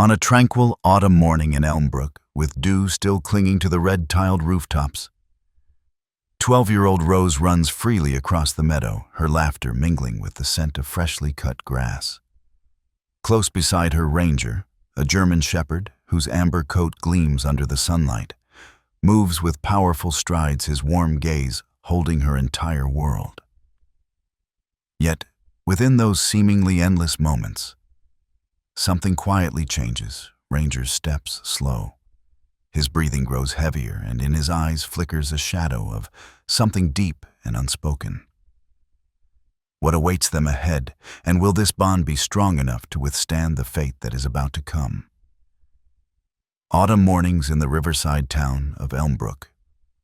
On a tranquil autumn morning in Elmbrook, with dew still clinging to the red-tiled rooftops, 12-year-old Rose runs freely across the meadow, her laughter mingling with the scent of freshly cut grass. Close beside her, Ranger, a German shepherd whose amber coat gleams under the sunlight, moves with powerful strides, his warm gaze holding her entire world. Yet, within those seemingly endless moments, something quietly changes. Ranger's steps slow. His breathing grows heavier, and in his eyes flickers a shadow of something deep and unspoken. What awaits them ahead, and will this bond be strong enough to withstand the fate that is about to come? Autumn mornings in the riverside town of Elmbrook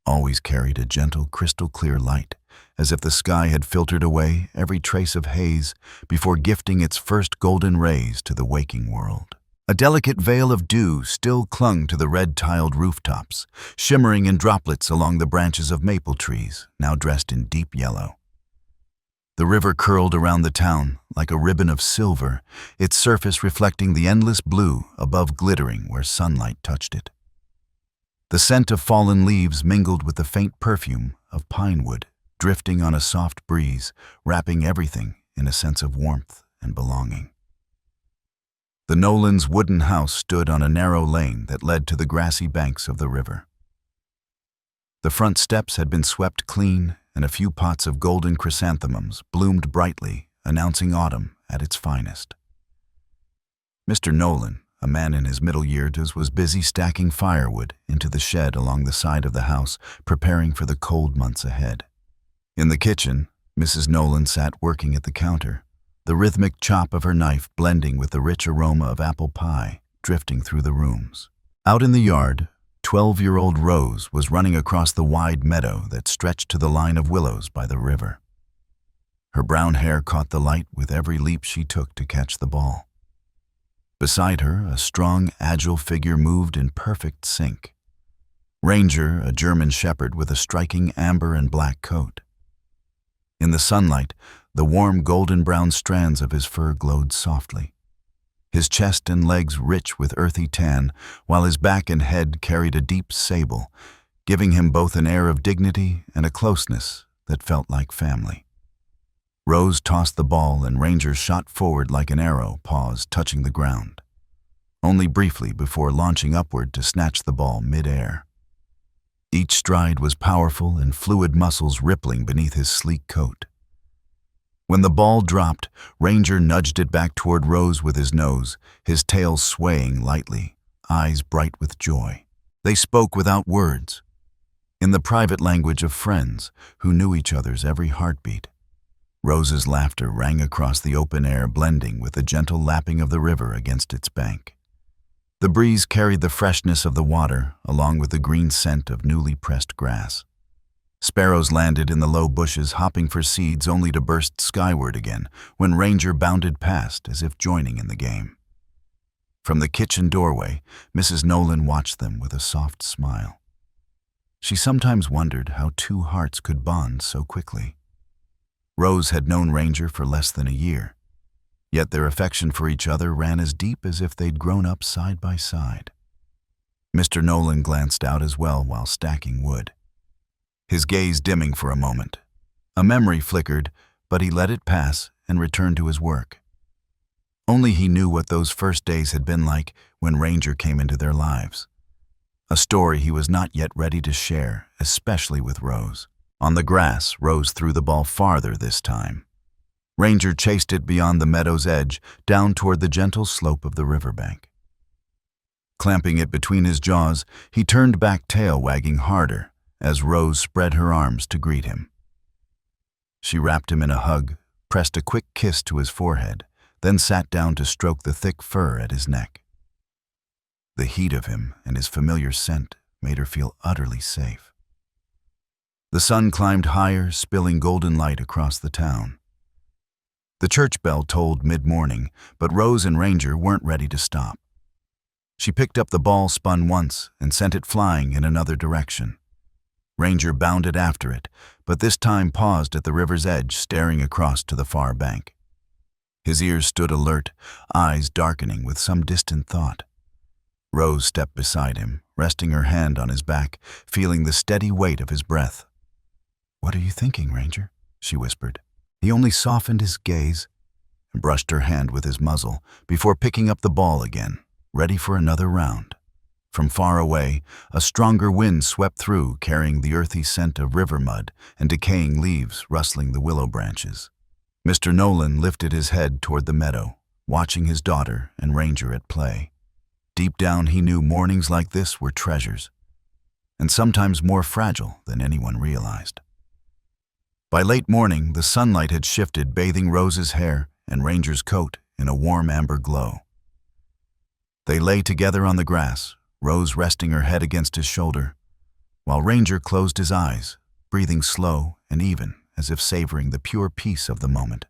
always carried a gentle, crystal-clear light, as if the sky had filtered away every trace of haze before gifting its first golden rays to the waking world. A delicate veil of dew still clung to the red-tiled rooftops, shimmering in droplets along the branches of maple trees, now dressed in deep yellow. The river curled around the town like a ribbon of silver, its surface reflecting the endless blue above glittering where sunlight touched it. The scent of fallen leaves mingled with the faint perfume of pine wood, drifting on a soft breeze, wrapping everything in a sense of warmth and belonging. The Nolans' wooden house stood on a narrow lane that led to the grassy banks of the river. The front steps had been swept clean, and a few pots of golden chrysanthemums bloomed brightly, announcing autumn at its finest. Mr. Nolan, a man in his middle years, was busy stacking firewood into the shed along the side of the house, preparing for the cold months ahead. In the kitchen, Mrs. Nolan sat working at the counter, the rhythmic chop of her knife blending with the rich aroma of apple pie drifting through the rooms. Out in the yard, 12-year-old Rose was running across the wide meadow that stretched to the line of willows by the river. Her brown hair caught the light with every leap she took to catch the ball. Beside her, a strong, agile figure moved in perfect sync. Ranger, a German shepherd with a striking amber and black coat. In the sunlight, the warm golden-brown strands of his fur glowed softly, his chest and legs rich with earthy tan, while his back and head carried a deep sable, giving him both an air of dignity and a closeness that felt like family. Rose tossed the ball, and Ranger shot forward like an arrow, paws touching the ground, only briefly before launching upward to snatch the ball mid-air. Each stride was powerful, and fluid muscles rippling beneath his sleek coat. When the ball dropped, Ranger nudged it back toward Rose with his nose, his tail swaying lightly, eyes bright with joy. They spoke without words, in the private language of friends who knew each other's every heartbeat. Rose's laughter rang across the open air, blending with the gentle lapping of the river against its bank. The breeze carried the freshness of the water, along with the green scent of newly pressed grass. Sparrows landed in the low bushes, hopping for seeds only to burst skyward again when Ranger bounded past as if joining in the game. From the kitchen doorway, Mrs. Nolan watched them with a soft smile. She sometimes wondered how two hearts could bond so quickly. Rose had known Ranger for less than a year, yet their affection for each other ran as deep as if they'd grown up side by side. Mr. Nolan glanced out as well while stacking wood, his gaze dimming for a moment. A memory flickered, but he let it pass and returned to his work. Only he knew what those first days had been like when Ranger came into their lives. A story he was not yet ready to share, especially with Rose. On the grass, Rose threw the ball farther this time. Ranger chased it beyond the meadow's edge, down toward the gentle slope of the riverbank. Clamping it between his jaws, he turned back, tail wagging harder, as Rose spread her arms to greet him. She wrapped him in a hug, pressed a quick kiss to his forehead, then sat down to stroke the thick fur at his neck. The heat of him and his familiar scent made her feel utterly safe. The sun climbed higher, spilling golden light across the town. The church bell tolled mid-morning, but Rose and Ranger weren't ready to stop. She picked up the ball, spun once, and sent it flying in another direction. Ranger bounded after it, but this time paused at the river's edge, staring across to the far bank. His ears stood alert, eyes darkening with some distant thought. Rose stepped beside him, resting her hand on his back, feeling the steady weight of his breath. "What are you thinking, Ranger?" she whispered. He only softened his gaze and brushed her hand with his muzzle before picking up the ball again, ready for another round. From far away, a stronger wind swept through, carrying the earthy scent of river mud and decaying leaves rustling the willow branches. Mr. Nolan lifted his head toward the meadow, watching his daughter and Ranger at play. Deep down, he knew mornings like this were treasures, and sometimes more fragile than anyone realized. By late morning, the sunlight had shifted, bathing Rose's hair and Ranger's coat in a warm amber glow. They lay together on the grass, Rose resting her head against his shoulder, while Ranger closed his eyes, breathing slow and even, as if savoring the pure peace of the moment.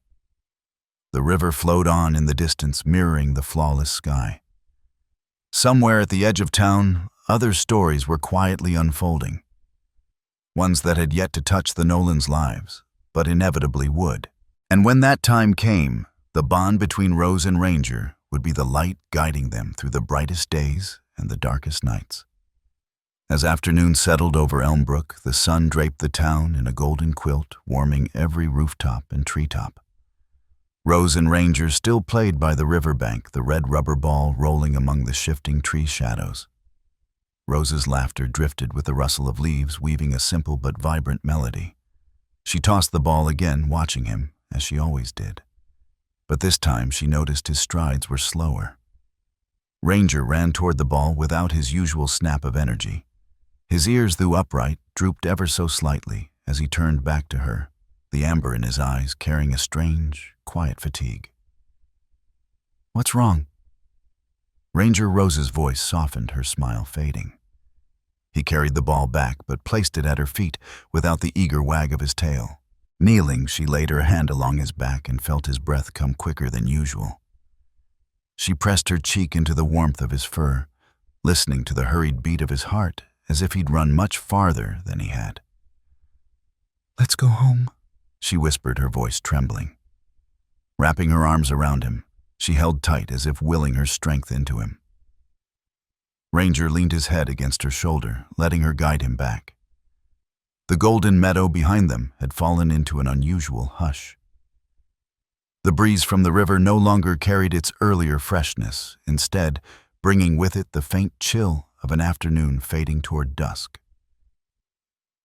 The river flowed on in the distance, mirroring the flawless sky. Somewhere at the edge of town, other stories were quietly unfolding, ones that had yet to touch the Nolans' lives, but inevitably would. And when that time came, the bond between Rose and Ranger would be the light guiding them through the brightest days and the darkest nights. As afternoon settled over Elmbrook, the sun draped the town in a golden quilt, warming every rooftop and treetop. Rose and Ranger still played by the riverbank, the red rubber ball rolling among the shifting tree shadows. Rose's laughter drifted with the rustle of leaves, weaving a simple but vibrant melody. She tossed the ball again, watching him, as she always did. But this time she noticed his strides were slower. Ranger ran toward the ball without his usual snap of energy. His ears, though upright, drooped ever so slightly as he turned back to her, the amber in his eyes carrying a strange, quiet fatigue. "What's wrong?" Ranger Rose's voice softened, her smile fading. He carried the ball back but placed it at her feet without the eager wag of his tail. Kneeling, she laid her hand along his back and felt his breath come quicker than usual. She pressed her cheek into the warmth of his fur, listening to the hurried beat of his heart as if he'd run much farther than he had. "Let's go home," she whispered, her voice trembling. Wrapping her arms around him, she held tight as if willing her strength into him. Ranger leaned his head against her shoulder, letting her guide him back. The golden meadow behind them had fallen into an unusual hush. The breeze from the river no longer carried its earlier freshness, instead bringing with it the faint chill of an afternoon fading toward dusk.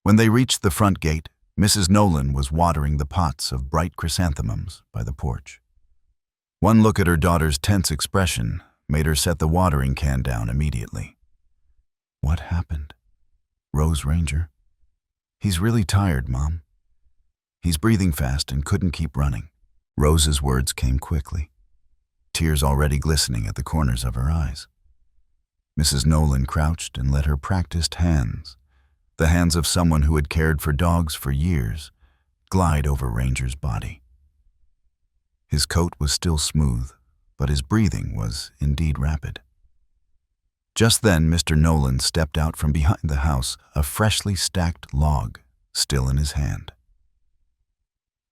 When they reached the front gate, Mrs. Nolan was watering the pots of bright chrysanthemums by the porch. One look at her daughter's tense expression made her set the watering can down immediately. "What happened?" "Rose, Ranger. He's really tired, Mom. He's breathing fast and couldn't keep running." Rose's words came quickly, tears already glistening at the corners of her eyes. Mrs. Nolan crouched and let her practiced hands, the hands of someone who had cared for dogs for years, glide over Ranger's body. His coat was still smooth, but his breathing was indeed rapid. Just then, Mr. Nolan stepped out from behind the house, a freshly stacked log still in his hand.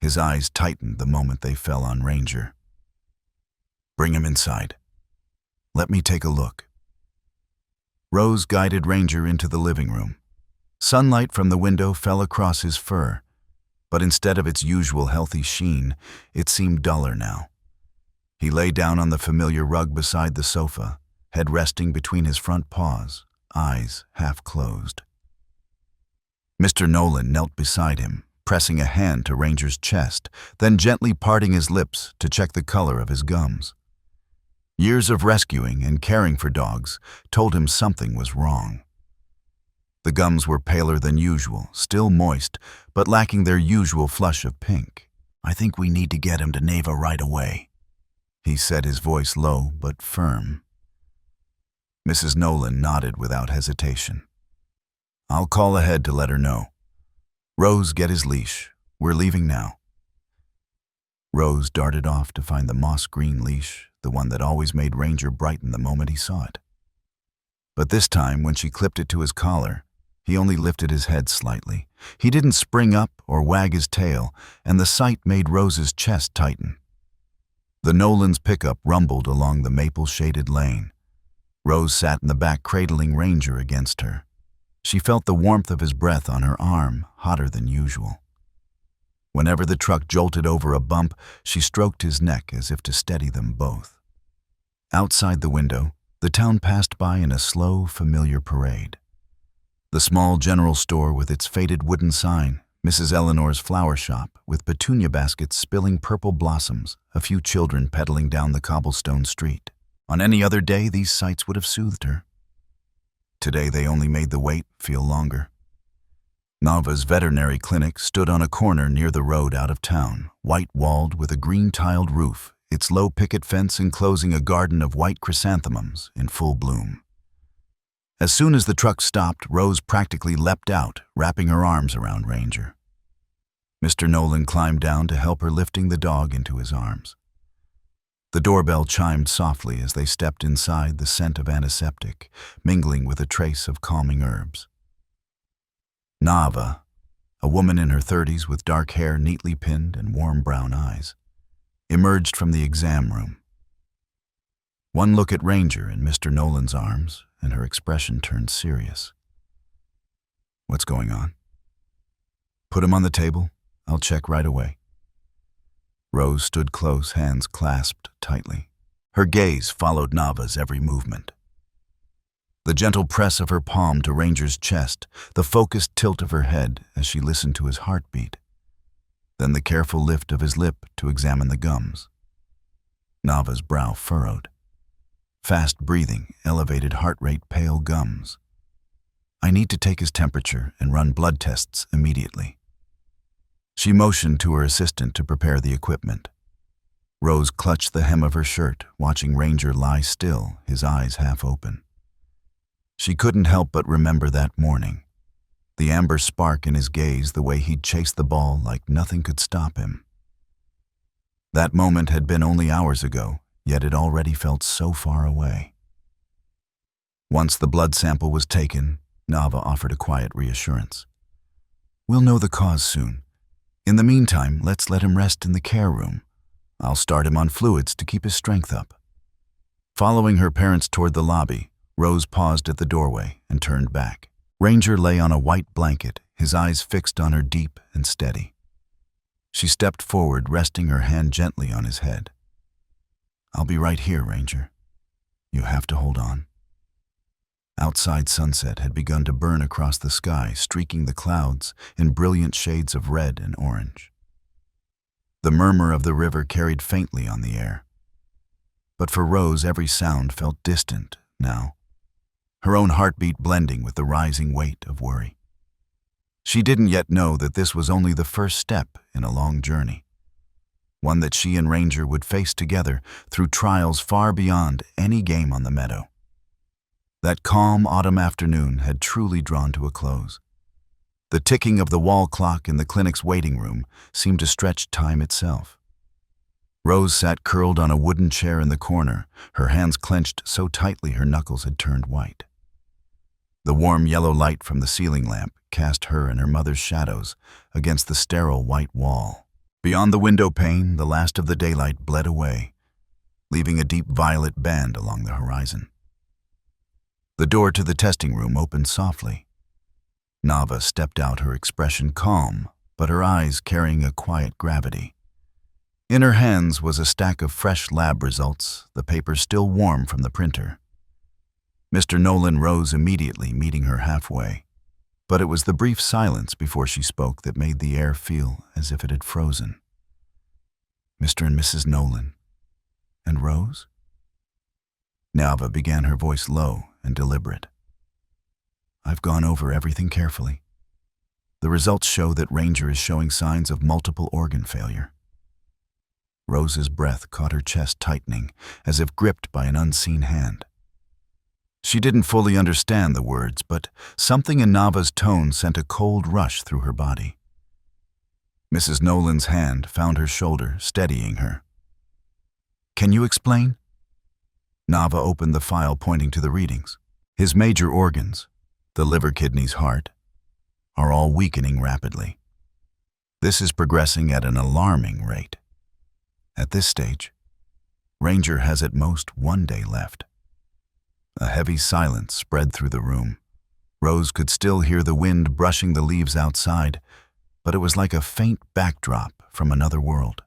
His eyes tightened the moment they fell on Ranger. "Bring him inside. Let me take a look." Rose guided Ranger into the living room. Sunlight from the window fell across his fur, but instead of its usual healthy sheen, it seemed duller now. He lay down on the familiar rug beside the sofa, head resting between his front paws, eyes half closed. Mr. Nolan knelt beside him, pressing a hand to Ranger's chest, then gently parting his lips to check the color of his gums. Years of rescuing and caring for dogs told him something was wrong. The gums were paler than usual, still moist, but lacking their usual flush of pink. "I think we need to get him to Neva right away," he said, his voice low but firm. Mrs. Nolan nodded without hesitation. "I'll call ahead to let her know. Rose, get his leash. We're leaving now." Rose darted off to find the moss-green leash, the one that always made Ranger brighten the moment he saw it. But this time, when she clipped it to his collar, he only lifted his head slightly. He didn't spring up or wag his tail, and the sight made Rose's chest tighten. The Nolans' pickup rumbled along the maple-shaded lane. Rose sat in the back, cradling Ranger against her. She felt the warmth of his breath on her arm, hotter than usual. Whenever the truck jolted over a bump, she stroked his neck as if to steady them both. Outside the window, the town passed by in a slow, familiar parade. The small general store with its faded wooden sign, Mrs. Eleanor's flower shop with petunia baskets spilling purple blossoms, a few children pedaling down the cobblestone street. On any other day, these sights would have soothed her. Today, they only made the wait feel longer. Nava's veterinary clinic stood on a corner near the road out of town, white-walled with a green-tiled roof, its low picket fence enclosing a garden of white chrysanthemums in full bloom. As soon as the truck stopped, Rose practically leapt out, wrapping her arms around Ranger. Mr. Nolan climbed down to help her, lifting the dog into his arms. The doorbell chimed softly as they stepped inside, the scent of antiseptic, mingling with a trace of calming herbs. Nava, a woman in her 30s with dark hair neatly pinned and warm brown eyes, emerged from the exam room. One look at Ranger in Mr. Nolan's arms, and her expression turned serious. "What's going on?" "Put him on the table. I'll check right away." Rose stood close, hands clasped tightly. Her gaze followed Nava's every movement. The gentle press of her palm to Ranger's chest, the focused tilt of her head as she listened to his heartbeat, then the careful lift of his lip to examine the gums. Nava's brow furrowed. Fast breathing, elevated heart rate, pale gums. "I need to take his temperature and run blood tests immediately." She motioned to her assistant to prepare the equipment. Rose clutched the hem of her shirt, watching Ranger lie still, his eyes half open. She couldn't help but remember that morning. The amber spark in his gaze, the way he'd chased the ball like nothing could stop him. That moment had been only hours ago, yet it already felt so far away. Once the blood sample was taken, Nava offered a quiet reassurance. "We'll know the cause soon. In the meantime, let's let him rest in the care room. I'll start him on fluids to keep his strength up." Following her parents toward the lobby, Rose paused at the doorway and turned back. Ranger lay on a white blanket, his eyes fixed on her, deep and steady. She stepped forward, resting her hand gently on his head. "I'll be right here, Ranger. You have to hold on." Outside, sunset had begun to burn across the sky, streaking the clouds in brilliant shades of red and orange. The murmur of the river carried faintly on the air. But for Rose, every sound felt distant now, her own heartbeat blending with the rising weight of worry. She didn't yet know that this was only the first step in a long journey, one that she and Ranger would face together through trials far beyond any game on the meadow. That calm autumn afternoon had truly drawn to a close. The ticking of the wall clock in the clinic's waiting room seemed to stretch time itself. Rose sat curled on a wooden chair in the corner, her hands clenched so tightly her knuckles had turned white. The warm yellow light from the ceiling lamp cast her and her mother's shadows against the sterile white wall. Beyond the window pane, the last of the daylight bled away, leaving a deep violet band along the horizon. The door to the testing room opened softly. Nava stepped out, her expression calm, but her eyes carrying a quiet gravity. In her hands was a stack of fresh lab results, the paper still warm from the printer. Mr. Nolan rose immediately, meeting her halfway. But it was the brief silence before she spoke that made the air feel as if it had frozen. "Mr. and Mrs. Nolan. And Rose?" Nava began, her voice low and deliberate. "I've gone over everything carefully. The results show that Ranger is showing signs of multiple organ failure." Rose's breath caught her chest tightening, as if gripped by an unseen hand. She didn't fully understand the words, but something in Nava's tone sent a cold rush through her body. Mrs. Nolan's hand found her shoulder, steadying her. "Can you explain?" Nava opened the file, pointing to the readings. "His major organs, the liver, kidneys, heart, are all weakening rapidly. This is progressing at an alarming rate. At this stage, Ranger has at most 1 day left." A heavy silence spread through the room. Rose could still hear the wind brushing the leaves outside, but it was like a faint backdrop from another world.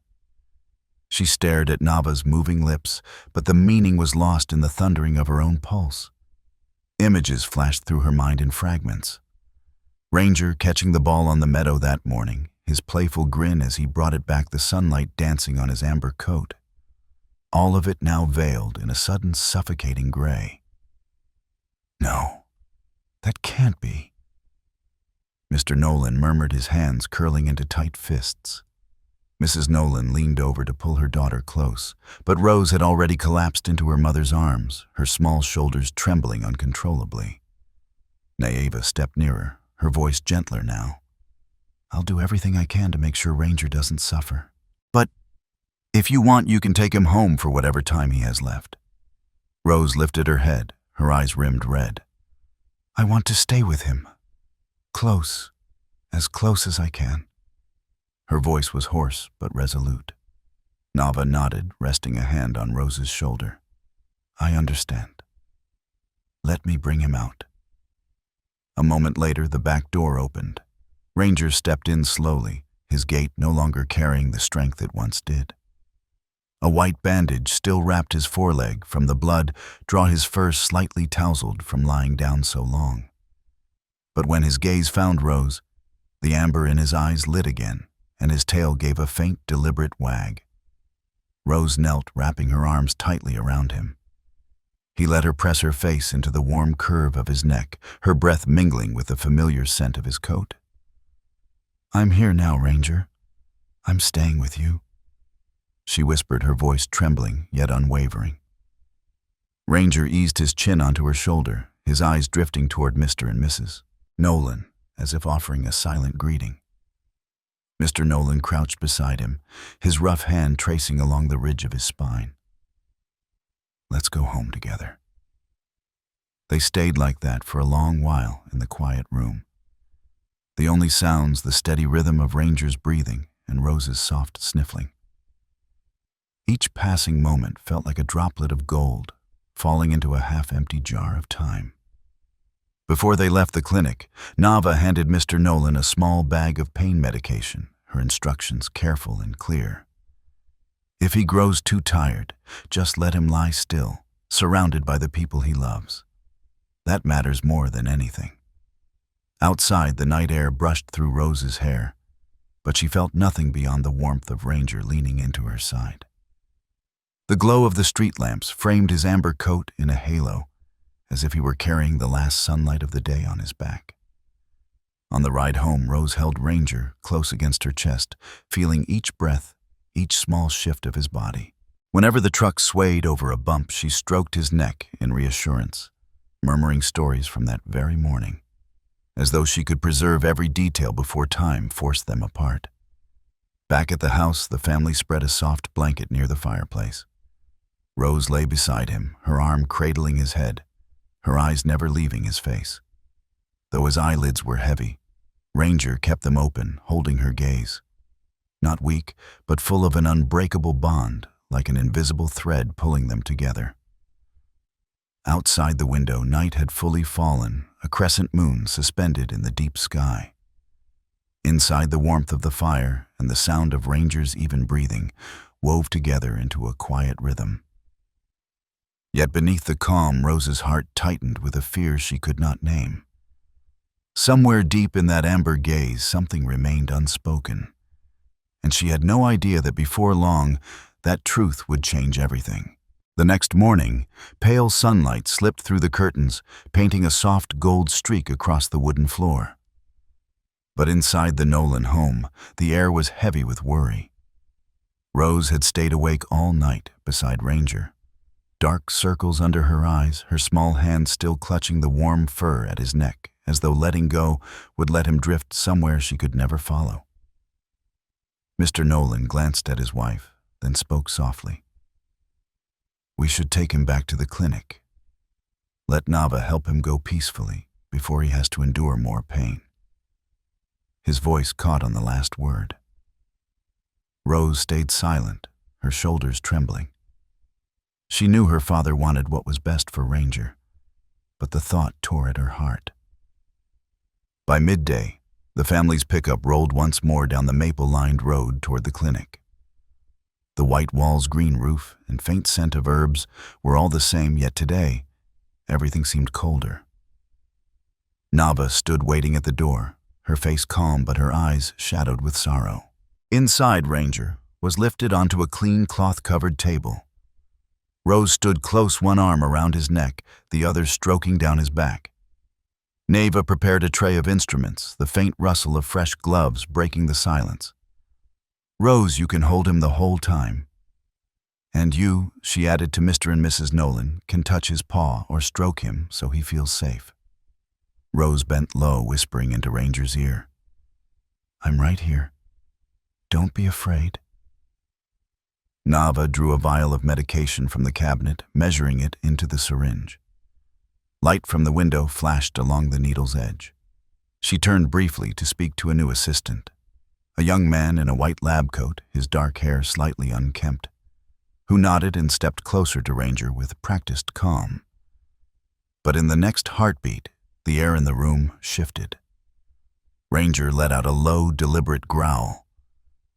She stared at Nava's moving lips, but the meaning was lost in the thundering of her own pulse. Images flashed through her mind in fragments. Ranger catching the ball on the meadow that morning, his playful grin as he brought it back, the sunlight dancing on his amber coat. All of it now veiled in a sudden suffocating gray. No, that can't be. Mr. Nolan murmured, his hands curling into tight fists. Mrs. Nolan leaned over to pull her daughter close, but Rose had already collapsed into her mother's arms, her small shoulders trembling uncontrollably. Naeva stepped nearer, her voice gentler now. I'll do everything I can to make sure Ranger doesn't suffer. But if you want, you can take him home for whatever time he has left. Rose lifted her head, her eyes rimmed red. I want to stay with him. Close, as close as I can. Her voice was hoarse but resolute. Nava nodded, resting a hand on Rose's shoulder. I understand. Let me bring him out. A moment later, the back door opened. Ranger stepped in slowly, his gait no longer carrying the strength it once did. A white bandage still wrapped his foreleg, from the blood draw his fur slightly tousled from lying down so long. But when his gaze found Rose, the amber in his eyes lit again, and his tail gave a faint, deliberate wag. Rose knelt, wrapping her arms tightly around him. He let her press her face into the warm curve of his neck, her breath mingling with the familiar scent of his coat. I'm here now, Ranger. I'm staying with you, she whispered, her voice trembling yet unwavering. Ranger eased his chin onto her shoulder, his eyes drifting toward Mr. and Mrs. Nolan, as if offering a silent greeting. Mr. Nolan crouched beside him, his rough hand tracing along the ridge of his spine. Let's go home together. They stayed like that for a long while in the quiet room. The only sounds, the steady rhythm of Ranger's breathing and Rose's soft sniffling. Each passing moment felt like a droplet of gold falling into a half-empty jar of time. Before they left the clinic, Nava handed Mr. Nolan a small bag of pain medication, her instructions careful and clear. If he grows too tired, just let him lie still, surrounded by the people he loves. That matters more than anything. Outside, the night air brushed through Rose's hair, but she felt nothing beyond the warmth of Ranger leaning into her side. The glow of the street lamps framed his amber coat in a halo, as if he were carrying the last sunlight of the day on his back. On the ride home, Rose held Ranger close against her chest, feeling each breath, each small shift of his body. Whenever the truck swayed over a bump, she stroked his neck in reassurance, murmuring stories from that very morning, as though she could preserve every detail before time forced them apart. Back at the house, the family spread a soft blanket near the fireplace. Rose lay beside him, her arm cradling his head, her eyes never leaving his face. Though his eyelids were heavy, Ranger kept them open, holding her gaze. Not weak, but full of an unbreakable bond, like an invisible thread pulling them together. Outside the window, night had fully fallen, a crescent moon suspended in the deep sky. Inside, the warmth of the fire and the sound of Ranger's even breathing wove together into a quiet rhythm. Yet beneath the calm, Rose's heart tightened with a fear she could not name. Somewhere deep in that amber gaze, something remained unspoken, and she had no idea that before long, that truth would change everything. The next morning, pale sunlight slipped through the curtains, painting a soft gold streak across the wooden floor. But inside the Nolan home, the air was heavy with worry. Rose had stayed awake all night beside Ranger, dark circles under her eyes, her small hand still clutching the warm fur at his neck, as though letting go would let him drift somewhere she could never follow. Mr. Nolan glanced at his wife, then spoke softly. We should take him back to the clinic. Let Nava help him go peacefully before he has to endure more pain. His voice caught on the last word. Rose stayed silent, her shoulders trembling. She knew her father wanted what was best for Ranger, but the thought tore at her heart. By midday, the family's pickup rolled once more down the maple-lined road toward the clinic. The white wall's green roof and faint scent of herbs were all the same, yet today, everything seemed colder. Nava stood waiting at the door, her face calm but her eyes shadowed with sorrow. Inside, Ranger was lifted onto a clean cloth-covered table. Rose stood close, one arm around his neck, the other stroking down his back. Nava prepared a tray of instruments, the faint rustle of fresh gloves breaking the silence. "Rose, you can hold him the whole time. And you," she added to Mr. and Mrs. Nolan, "can touch his paw or stroke him so he feels safe." Rose bent low, whispering into Ranger's ear, "I'm right here. Don't be afraid." Nava drew a vial of medication from the cabinet, measuring it into the syringe. Light from the window flashed along the needle's edge. She turned briefly to speak to a new assistant, a young man in a white lab coat, his dark hair slightly unkempt, who nodded and stepped closer to Ranger with practiced calm. But in the next heartbeat, the air in the room shifted. Ranger let out a low, deliberate growl.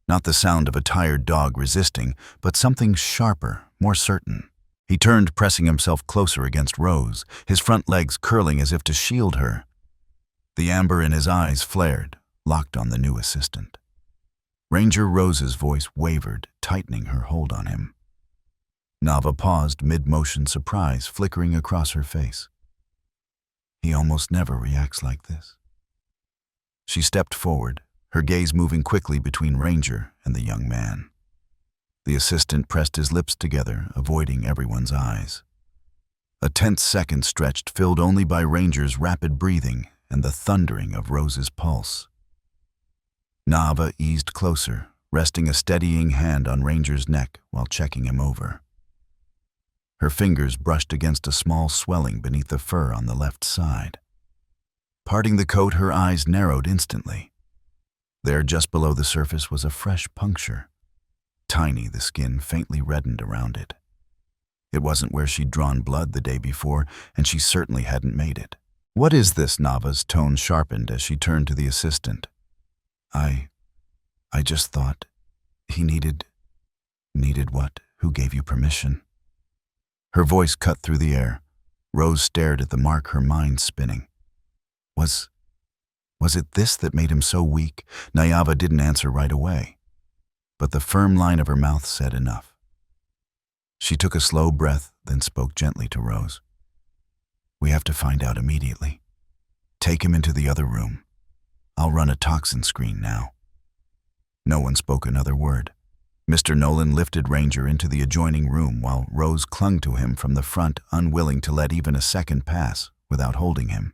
Not the sound of a tired dog resisting, but something sharper, more certain. He turned, pressing himself closer against Rose, his front legs curling as if to shield her. The amber in his eyes flared, locked on the new assistant. Ranger Rose's voice wavered, tightening her hold on him. Nava paused, mid-motion, surprise flickering across her face. "He almost never reacts like this." She stepped forward, her gaze moving quickly between Ranger and the young man. The assistant pressed his lips together, avoiding everyone's eyes. A tense second stretched, filled only by Ranger's rapid breathing and the thundering of Rose's pulse. Nava eased closer, resting a steadying hand on Ranger's neck while checking him over. Her fingers brushed against a small swelling beneath the fur on the left side. Parting the coat, her eyes narrowed instantly. There, just below the surface, was a fresh puncture. Tiny, the skin faintly reddened around it. It wasn't where she'd drawn blood the day before, and she certainly hadn't made it. "What is this?" Nava's tone sharpened as she turned to the assistant. I just thought he needed what? Who gave you permission?" Her voice cut through the air. Rose stared at the mark, her mind spinning. Was it this that made him so weak? Nayava didn't answer right away, but the firm line of her mouth said enough. She took a slow breath, then spoke gently to Rose. "We have to find out immediately. Take him into the other room. I'll run a toxin screen now." No one spoke another word. Mr. Nolan lifted Ranger into the adjoining room while Rose clung to him from the front, unwilling to let even a second pass without holding him.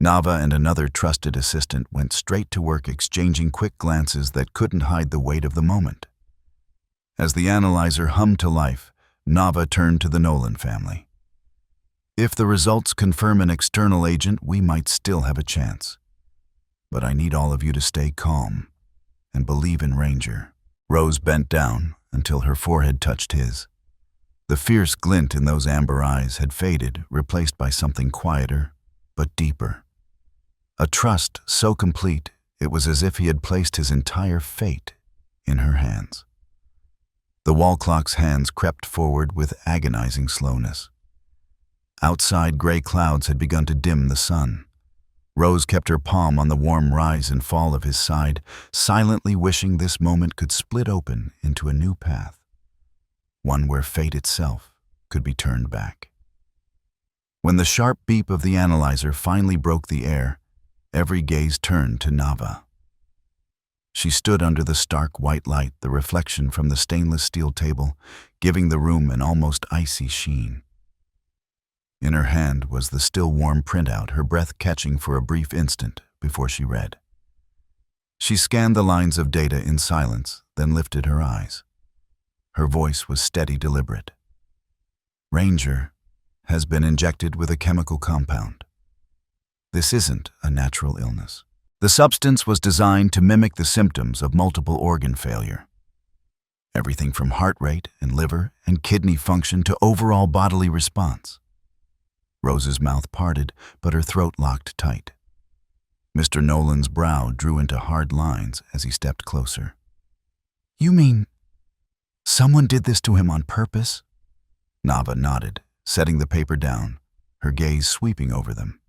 Nava and another trusted assistant went straight to work, exchanging quick glances that couldn't hide the weight of the moment. As the analyzer hummed to life, Nava turned to the Nolan family. "If the results confirm an external agent, we might still have a chance. But I need all of you to stay calm and believe in Ranger." Rose bent down until her forehead touched his. The fierce glint in those amber eyes had faded, replaced by something quieter but deeper. A trust so complete it was as if he had placed his entire fate in her hands. The wall clock's hands crept forward with agonizing slowness. Outside, gray clouds had begun to dim the sun. Rose kept her palm on the warm rise and fall of his side, silently wishing this moment could split open into a new path, one where fate itself could be turned back. When the sharp beep of the analyzer finally broke the air, every gaze turned to Nava. She stood under the stark white light, the reflection from the stainless steel table, giving the room an almost icy sheen. In her hand was the still warm printout, her breath catching for a brief instant before she read. She scanned the lines of data in silence, then lifted her eyes. Her voice was steady, deliberate. "Ranger has been injected with a chemical compound. This isn't a natural illness. The substance was designed to mimic the symptoms of multiple organ failure. Everything from heart rate and liver and kidney function to overall bodily response. Rose's mouth parted, but her throat locked tight. Mr. Nolan's brow drew into hard lines as he stepped closer. "You mean someone did this to him on purpose?" Nava nodded, setting the paper down, her gaze sweeping over them.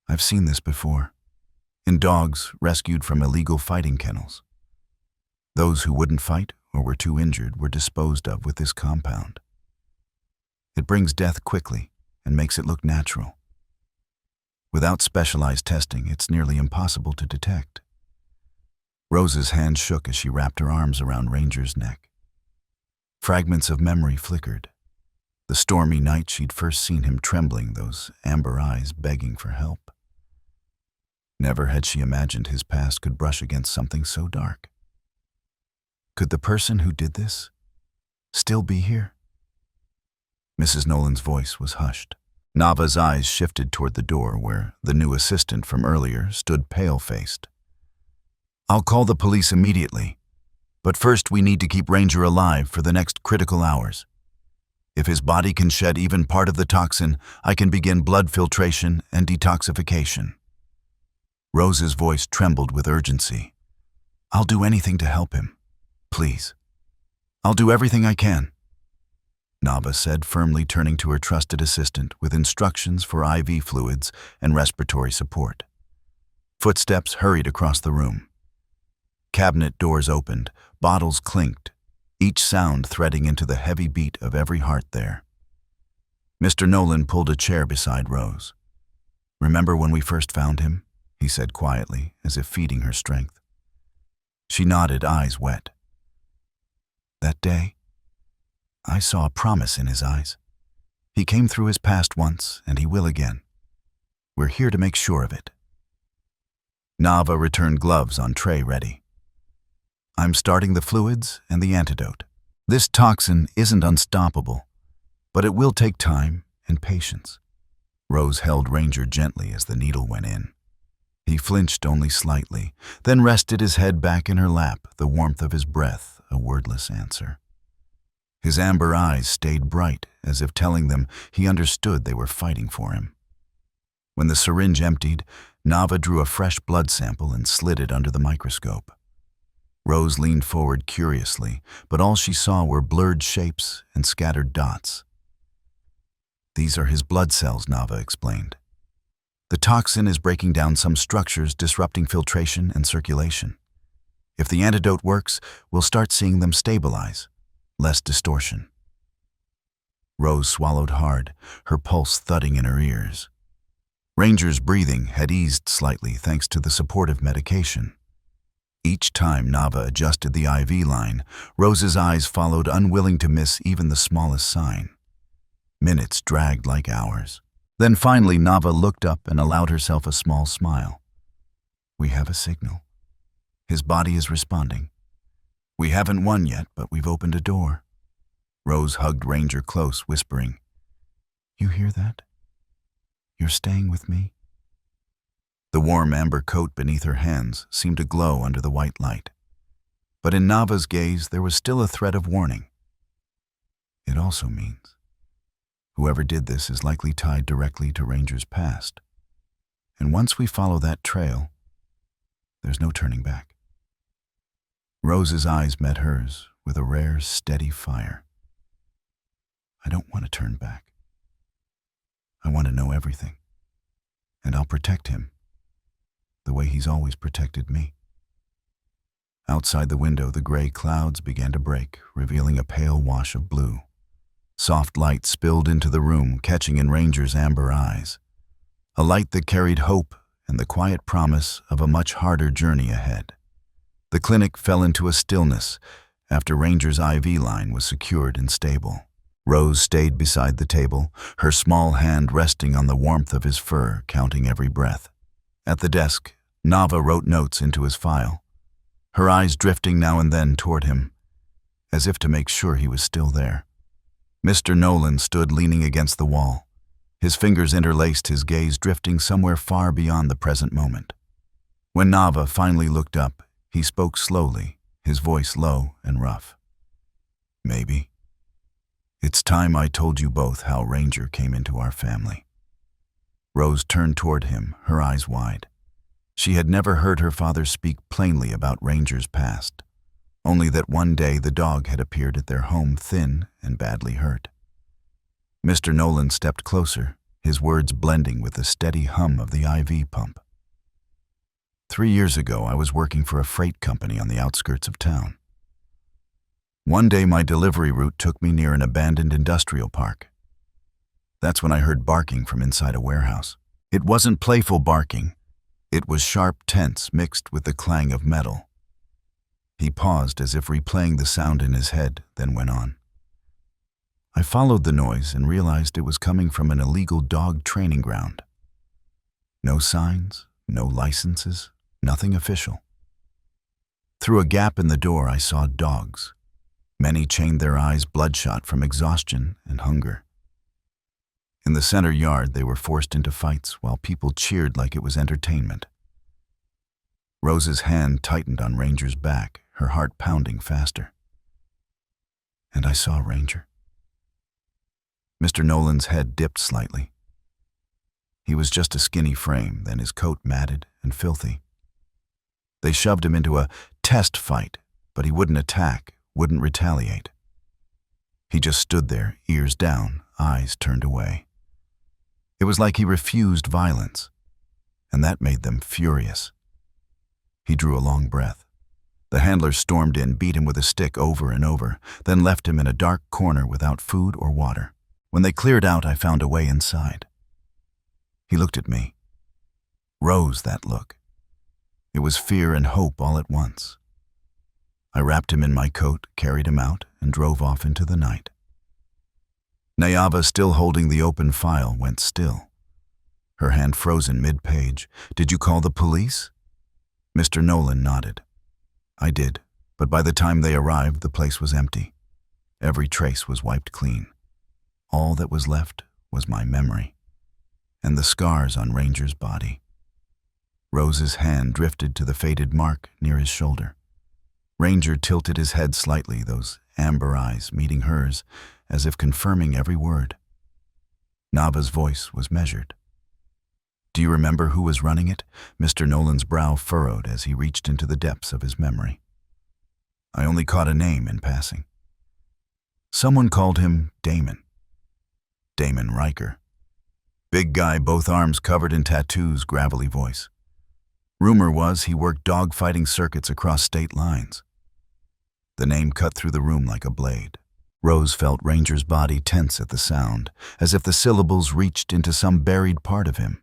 "I've seen this before. In dogs rescued from illegal fighting kennels. Those who wouldn't fight or were too injured were disposed of with this compound. It brings death quickly and makes it look natural. Without specialized testing, it's nearly impossible to detect." Rose's hand shook as she wrapped her arms around Ranger's neck. Fragments of memory flickered. The stormy night she'd first seen him trembling, those amber eyes begging for help. Never had she imagined his past could brush against something so dark. Could the person who did this still be here? Mrs. Nolan's voice was hushed. Nava's eyes shifted toward the door where the new assistant from earlier stood pale-faced. "I'll call the police immediately, but first we need to keep Ranger alive for the next critical hours. If his body can shed even part of the toxin, I can begin blood filtration and detoxification." Rose's voice trembled with urgency. "I'll do anything to help him. Please. I'll do everything I can," Nava said, firmly turning to her trusted assistant with instructions for IV fluids and respiratory support. Footsteps hurried across the room. Cabinet doors opened, bottles clinked, each sound threading into the heavy beat of every heart there. Mr. Nolan pulled a chair beside Rose. "Remember when we first found him?" he said quietly, as if feeding her strength. She nodded, eyes wet. "That day, I saw a promise in his eyes. He came through his past once, and he will again. We're here to make sure of it." Nava returned gloves on tray ready. "I'm starting the fluids and the antidote. This toxin isn't unstoppable, but it will take time and patience." Rose held Ranger gently as the needle went in. He flinched only slightly, then rested his head back in her lap, the warmth of his breath a wordless answer. His amber eyes stayed bright, as if telling them he understood they were fighting for him. When the syringe emptied, Nava drew a fresh blood sample and slid it under the microscope. Rose leaned forward curiously, but all she saw were blurred shapes and scattered dots. "These are his blood cells," Nava explained. "The toxin is breaking down some structures, disrupting filtration and circulation. If the antidote works, we'll start seeing them stabilize. Less distortion." Rose swallowed hard, her pulse thudding in her ears. Ranger's breathing had eased slightly thanks to the supportive medication. Each time Nava adjusted the IV line, Rose's eyes followed, unwilling to miss even the smallest sign. Minutes dragged like hours. Then finally Nava looked up and allowed herself a small smile. "We have a signal. His body is responding. We haven't won yet, but we've opened a door." Rose hugged Ranger close, whispering, "You hear that? You're staying with me?" The warm amber coat beneath her hands seemed to glow under the white light. But in Nava's gaze there was still a thread of warning. "It also means whoever did this is likely tied directly to Ranger's past. And once we follow that trail, there's no turning back." Rose's eyes met hers with a rare, steady fire. "I don't want to turn back. I want to know everything. And I'll protect him, the way he's always protected me." Outside the window, the gray clouds began to break, revealing a pale wash of blue. Soft light spilled into the room, catching in Ranger's amber eyes. A light that carried hope and the quiet promise of a much harder journey ahead. The clinic fell into a stillness after Ranger's IV line was secured and stable. Rose stayed beside the table, her small hand resting on the warmth of his fur, counting every breath. At the desk, Nava wrote notes into his file, her eyes drifting now and then toward him, as if to make sure he was still there. Mr. Nolan stood leaning against the wall, his fingers interlaced, his gaze drifting somewhere far beyond the present moment. When Nava finally looked up, he spoke slowly, his voice low and rough. "Maybe. It's time I told you both how Ranger came into our family. Rose turned toward him, her eyes wide. She had never heard her father speak plainly about Ranger's past, only that one day the dog had appeared at their home thin and badly hurt. Mr. Nolan stepped closer, his words blending with the steady hum of the IV pump. 3 years ago, I was working for a freight company on the outskirts of town. One day, my delivery route took me near an abandoned industrial park. That's when I heard barking from inside a warehouse. It wasn't playful barking. It was sharp, tense, mixed with the clang of metal. He paused as if replaying the sound in his head, then went on. I followed the noise and realized it was coming from an illegal dog training ground. No signs, no licenses, nothing official. Through a gap in the door, I saw dogs. Many chained their eyes bloodshot from exhaustion and hunger. In the center yard, they were forced into fights while people cheered like it was entertainment. Rose's hand tightened on Ranger's back, her heart pounding faster. And I saw Ranger. Mr. Nolan's head dipped slightly. He was just a skinny frame, then his coat matted and filthy. They shoved him into a test fight, but he wouldn't attack, wouldn't retaliate. He just stood there, ears down, eyes turned away. It was like he refused violence, and that made them furious. He drew a long breath. The handlers stormed in, beat him with a stick over and over, then left him in a dark corner without food or water. When they cleared out, I found a way inside. He looked at me. Rose, that look. It was fear and hope all at once. I wrapped him in my coat, carried him out, and drove off into the night. Nayava, still holding the open file, went still. Her hand frozen mid-page. Did you call the police? Mr. Nolan nodded. I did, but by the time they arrived, the place was empty. Every trace was wiped clean. All that was left was my memory, and the scars on Ranger's body. Rose's hand drifted to the faded mark near his shoulder. Ranger tilted his head slightly, those amber eyes meeting hers, as if confirming every word. Nava's voice was measured. Do you remember who was running it? Mr. Nolan's brow furrowed as he reached into the depths of his memory. I only caught a name in passing. Someone called him Damon. Damon Riker. Big guy, both arms covered in tattoos, gravelly voice. Rumor was he worked dog-fighting circuits across state lines. The name cut through the room like a blade. Rose felt Ranger's body tense at the sound, as if the syllables reached into some buried part of him.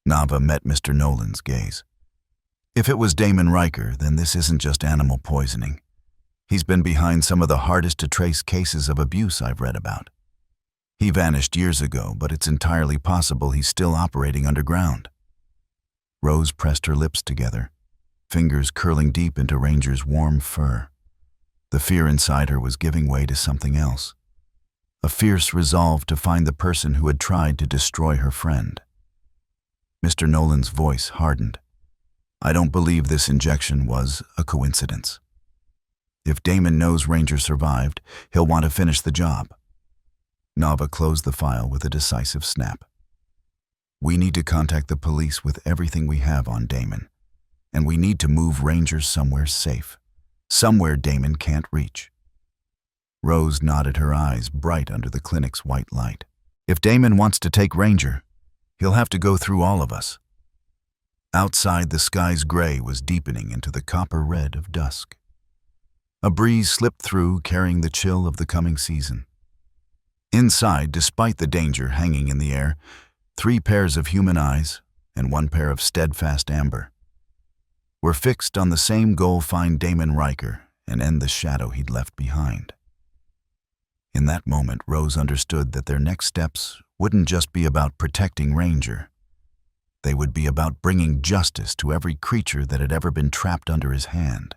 Nava met Mr. Nolan's gaze. If it was Damon Riker, then this isn't just animal poisoning. He's been behind some of the hardest-to-trace cases of abuse I've read about. He vanished years ago, but it's entirely possible he's still operating underground. Rose pressed her lips together, fingers curling deep into Ranger's warm fur. The fear inside her was giving way to something else. A fierce resolve to find the person who had tried to destroy her friend. Mr. Nolan's voice hardened. I don't believe this injection was a coincidence. If Damon knows Ranger survived, he'll want to finish the job. Nava closed the file with a decisive snap. We need to contact the police with everything we have on Damon, and we need to move Ranger somewhere safe, somewhere Damon can't reach. Rose nodded, her eyes bright under the clinic's white light. If Damon wants to take Ranger, he'll have to go through all of us. Outside, the sky's gray was deepening into the copper red of dusk. A breeze slipped through, carrying the chill of the coming season. Inside, despite the danger hanging in the air, 3 pairs of human eyes and 1 pair of steadfast amber were fixed on the same goal: find Damon Riker and end the shadow he'd left behind. In that moment, Rose understood that their next steps wouldn't just be about protecting Ranger. They would be about bringing justice to every creature that had ever been trapped under his hand.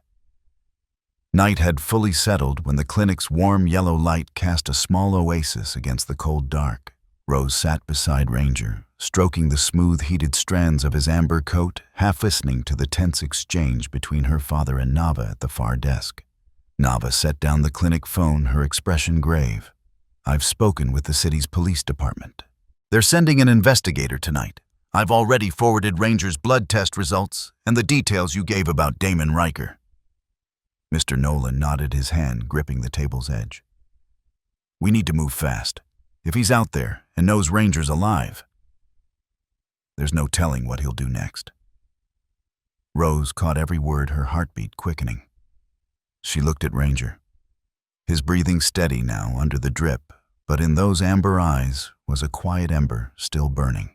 Night had fully settled when the clinic's warm yellow light cast a small oasis against the cold dark. Rose sat beside Ranger, stroking the smooth, heated strands of his amber coat, half listening to the tense exchange between her father and Nava at the far desk. Nava set down the clinic phone, her expression grave. I've spoken with the city's police department. They're sending an investigator tonight. I've already forwarded Ranger's blood test results and the details you gave about Damon Riker. Mr. Nolan nodded, his hand gripping the table's edge. We need to move fast. If he's out there and knows Ranger's alive, there's no telling what he'll do next. Rose caught every word, her heartbeat quickening. She looked at Ranger. His breathing steady now under the drip, but in those amber eyes was a quiet ember still burning.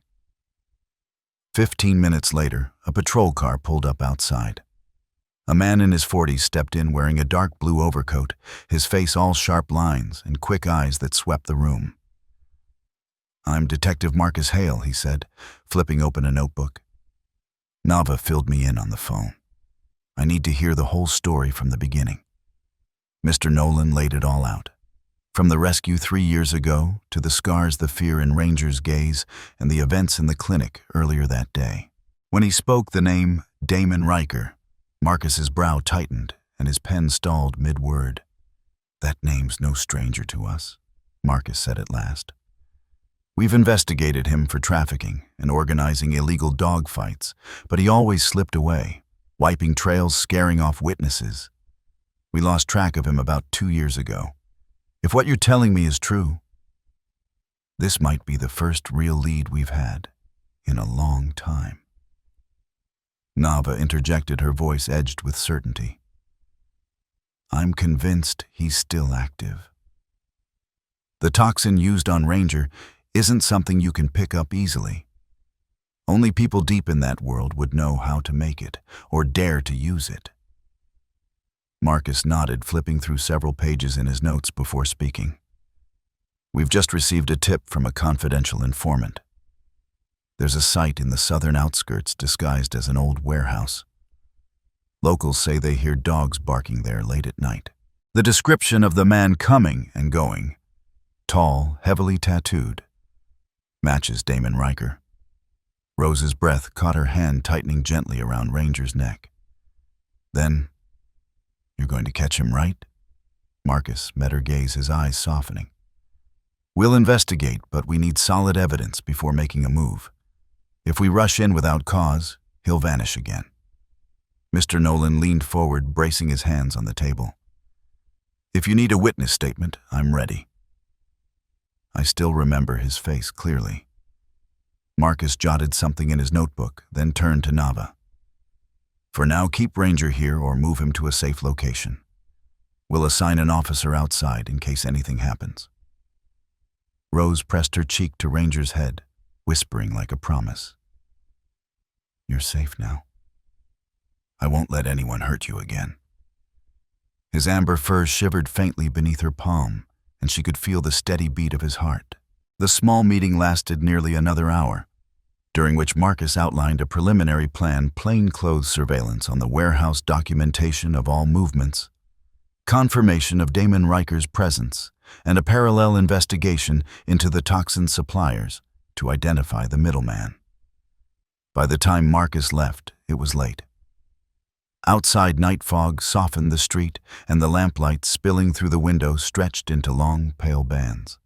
15 minutes later, a patrol car pulled up outside. A man in his 40s stepped in wearing a dark blue overcoat, his face all sharp lines and quick eyes that swept the room. I'm Detective Marcus Hale, he said, flipping open a notebook. Nava filled me in on the phone. I need to hear the whole story from the beginning. Mr. Nolan laid it all out. From the rescue 3 years ago to the scars, the fear in Ranger's gaze, and the events in the clinic earlier that day. When he spoke the name Damon Riker, Marcus's brow tightened and his pen stalled mid-word. That name's no stranger to us, Marcus said at last. We've investigated him for trafficking and organizing illegal dogfights, but he always slipped away, wiping trails, scaring off witnesses. We lost track of him about 2 years ago. If what you're telling me is true, this might be the first real lead we've had in a long time. Nava interjected, her voice edged with certainty. I'm convinced he's still active. The toxin used on Ranger isn't something you can pick up easily. Only people deep in that world would know how to make it, or dare to use it. Marcus nodded, flipping through several pages in his notes before speaking. We've just received a tip from a confidential informant. There's a site in the southern outskirts disguised as an old warehouse. Locals say they hear dogs barking there late at night. The description of the man coming and going, tall, heavily tattooed, matches Damon Riker. Rose's breath caught her hand tightening gently around Ranger's neck. Then, you're going to catch him, right? Marcus met her gaze, his eyes softening. We'll investigate, but we need solid evidence before making a move. If we rush in without cause, he'll vanish again. Mr. Nolan leaned forward, bracing his hands on the table. If you need a witness statement, I'm ready. I still remember his face clearly. Marcus jotted something in his notebook, then turned to Nava. For now, keep Ranger here or move him to a safe location. We'll assign an officer outside in case anything happens. Rose pressed her cheek to Ranger's head, whispering like a promise. You're safe now. I won't let anyone hurt you again. His amber fur shivered faintly beneath her palm, and she could feel the steady beat of his heart. The small meeting lasted nearly another hour, during which Marcus outlined a preliminary plan: plainclothes surveillance on the warehouse, documentation of all movements, confirmation of Damon Riker's presence, and a parallel investigation into the toxin suppliers to identify the middleman. By the time Marcus left, it was late. Outside, night fog softened the street, and the lamplight spilling through the window stretched into long, pale bands.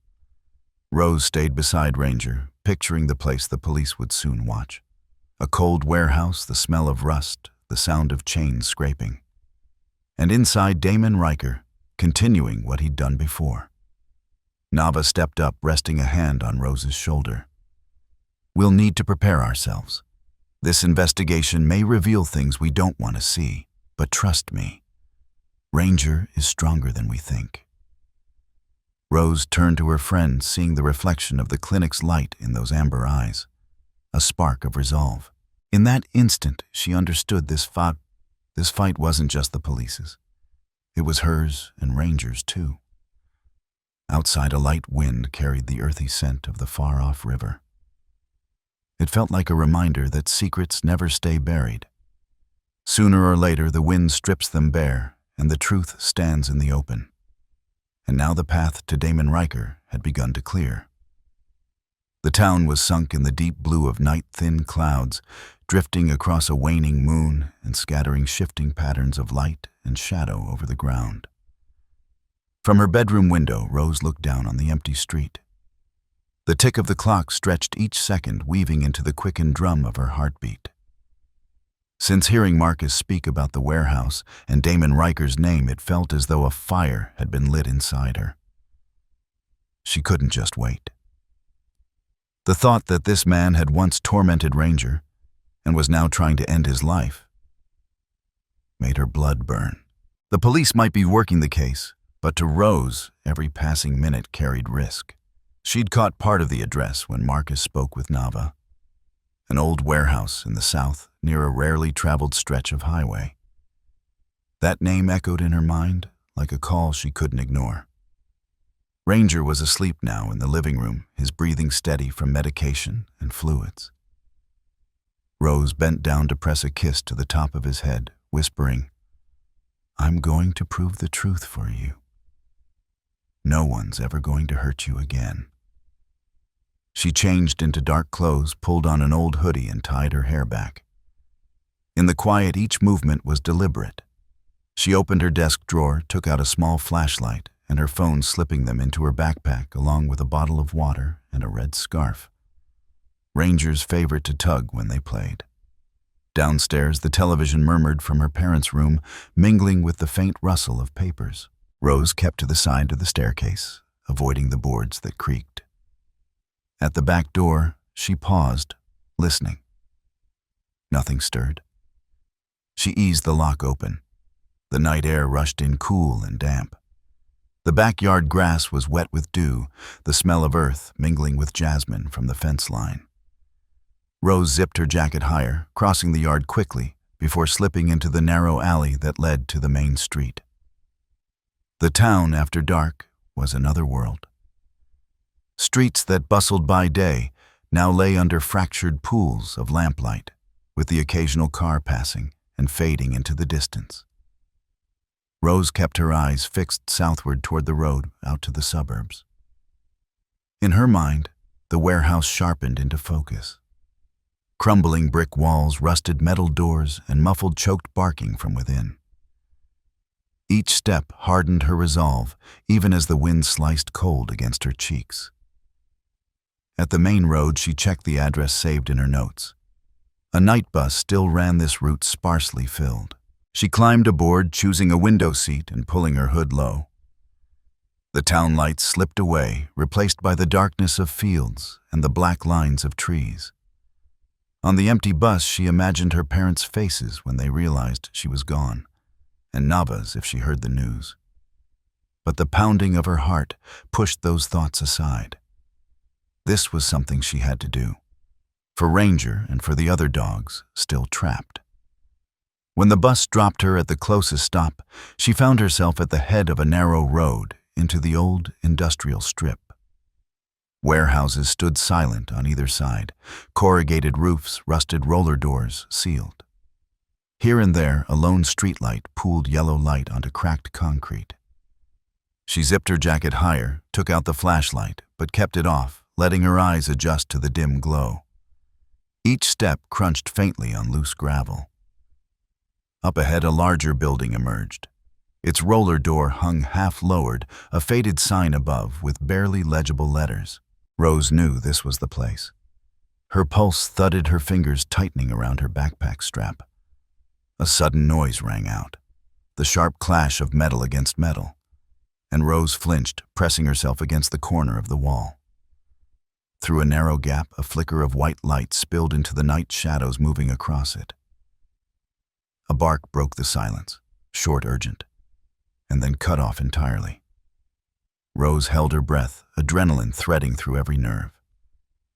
Rose stayed beside Ranger, picturing the place the police would soon watch. A cold warehouse, the smell of rust, the sound of chains scraping. And inside, Damon Riker, continuing what he'd done before. Nava stepped up, resting a hand on Rose's shoulder. We'll need to prepare ourselves. This investigation may reveal things we don't want to see, but trust me, Ranger is stronger than we think. Rose turned to her friend, seeing the reflection of the clinic's light in those amber eyes, a spark of resolve. In that instant, she understood this fight wasn't just the police's. It was hers and Ranger's too. Outside, a light wind carried the earthy scent of the far-off river. It felt like a reminder that secrets never stay buried. Sooner or later, the wind strips them bare, and the truth stands in the open. And now the path to Damon Riker had begun to clear. The town was sunk in the deep blue of night-thin clouds, drifting across a waning moon and scattering shifting patterns of light and shadow over the ground. From her bedroom window, Rose looked down on the empty street. The tick of the clock stretched each second, weaving into the quickened drum of her heartbeat. Since hearing Marcus speak about the warehouse and Damon Riker's name, it felt as though a fire had been lit inside her. She couldn't just wait. The thought that this man had once tormented Ranger and was now trying to end his life made her blood burn. The police might be working the case, but to Rose, every passing minute carried risk. She'd caught part of the address when Marcus spoke with Nava, an old warehouse in the south near a rarely traveled stretch of highway. That name echoed in her mind like a call she couldn't ignore. Ranger was asleep now in the living room, his breathing steady from medication and fluids. Rose bent down to press a kiss to the top of his head, whispering, "I'm going to prove the truth for you. No one's ever going to hurt you again." She changed into dark clothes, pulled on an old hoodie, and tied her hair back. In the quiet, each movement was deliberate. She opened her desk drawer, took out a small flashlight, and her phone, slipping them into her backpack along with a bottle of water and a red scarf. Ranger's favorite to tug when they played. Downstairs, the television murmured from her parents' room, mingling with the faint rustle of papers. Rose kept to the side of the staircase, avoiding the boards that creaked. At the back door, she paused, listening. Nothing stirred. She eased the lock open. The night air rushed in cool and damp. The backyard grass was wet with dew, the smell of earth mingling with jasmine from the fence line. Rose zipped her jacket higher, crossing the yard quickly before slipping into the narrow alley that led to the main street. The town, after dark, was another world. Streets that bustled by day now lay under fractured pools of lamplight, with the occasional car passing and fading into the distance. Rose kept her eyes fixed southward toward the road out to the suburbs. In her mind, the warehouse sharpened into focus. Crumbling brick walls, rusted metal doors, and muffled choked barking from within. Each step hardened her resolve, even as the wind sliced cold against her cheeks. At the main road, she checked the address saved in her notes. A night bus still ran this route, sparsely filled. She climbed aboard, choosing a window seat and pulling her hood low. The town lights slipped away, replaced by the darkness of fields and the black lines of trees. On the empty bus, she imagined her parents' faces when they realized she was gone, and Nava's if she heard the news. But the pounding of her heart pushed those thoughts aside. This was something she had to do, for Ranger and for the other dogs still trapped. When the bus dropped her at the closest stop, she found herself at the head of a narrow road into the old industrial strip. Warehouses stood silent on either side, corrugated roofs, rusted roller doors sealed. Here and there, a lone streetlight pooled yellow light onto cracked concrete. She zipped her jacket higher, took out the flashlight, but kept it off, letting her eyes adjust to the dim glow. Each step crunched faintly on loose gravel. Up ahead, a larger building emerged. Its roller door hung half-lowered, a faded sign above with barely legible letters. Rose knew this was the place. Her pulse thudded, her fingers tightening around her backpack strap. A sudden noise rang out, the sharp clash of metal against metal, and Rose flinched, pressing herself against the corner of the wall. Through a narrow gap, a flicker of white light spilled into the night shadows moving across it. A bark broke the silence, short, urgent, and then cut off entirely. Rose held her breath, adrenaline threading through every nerve.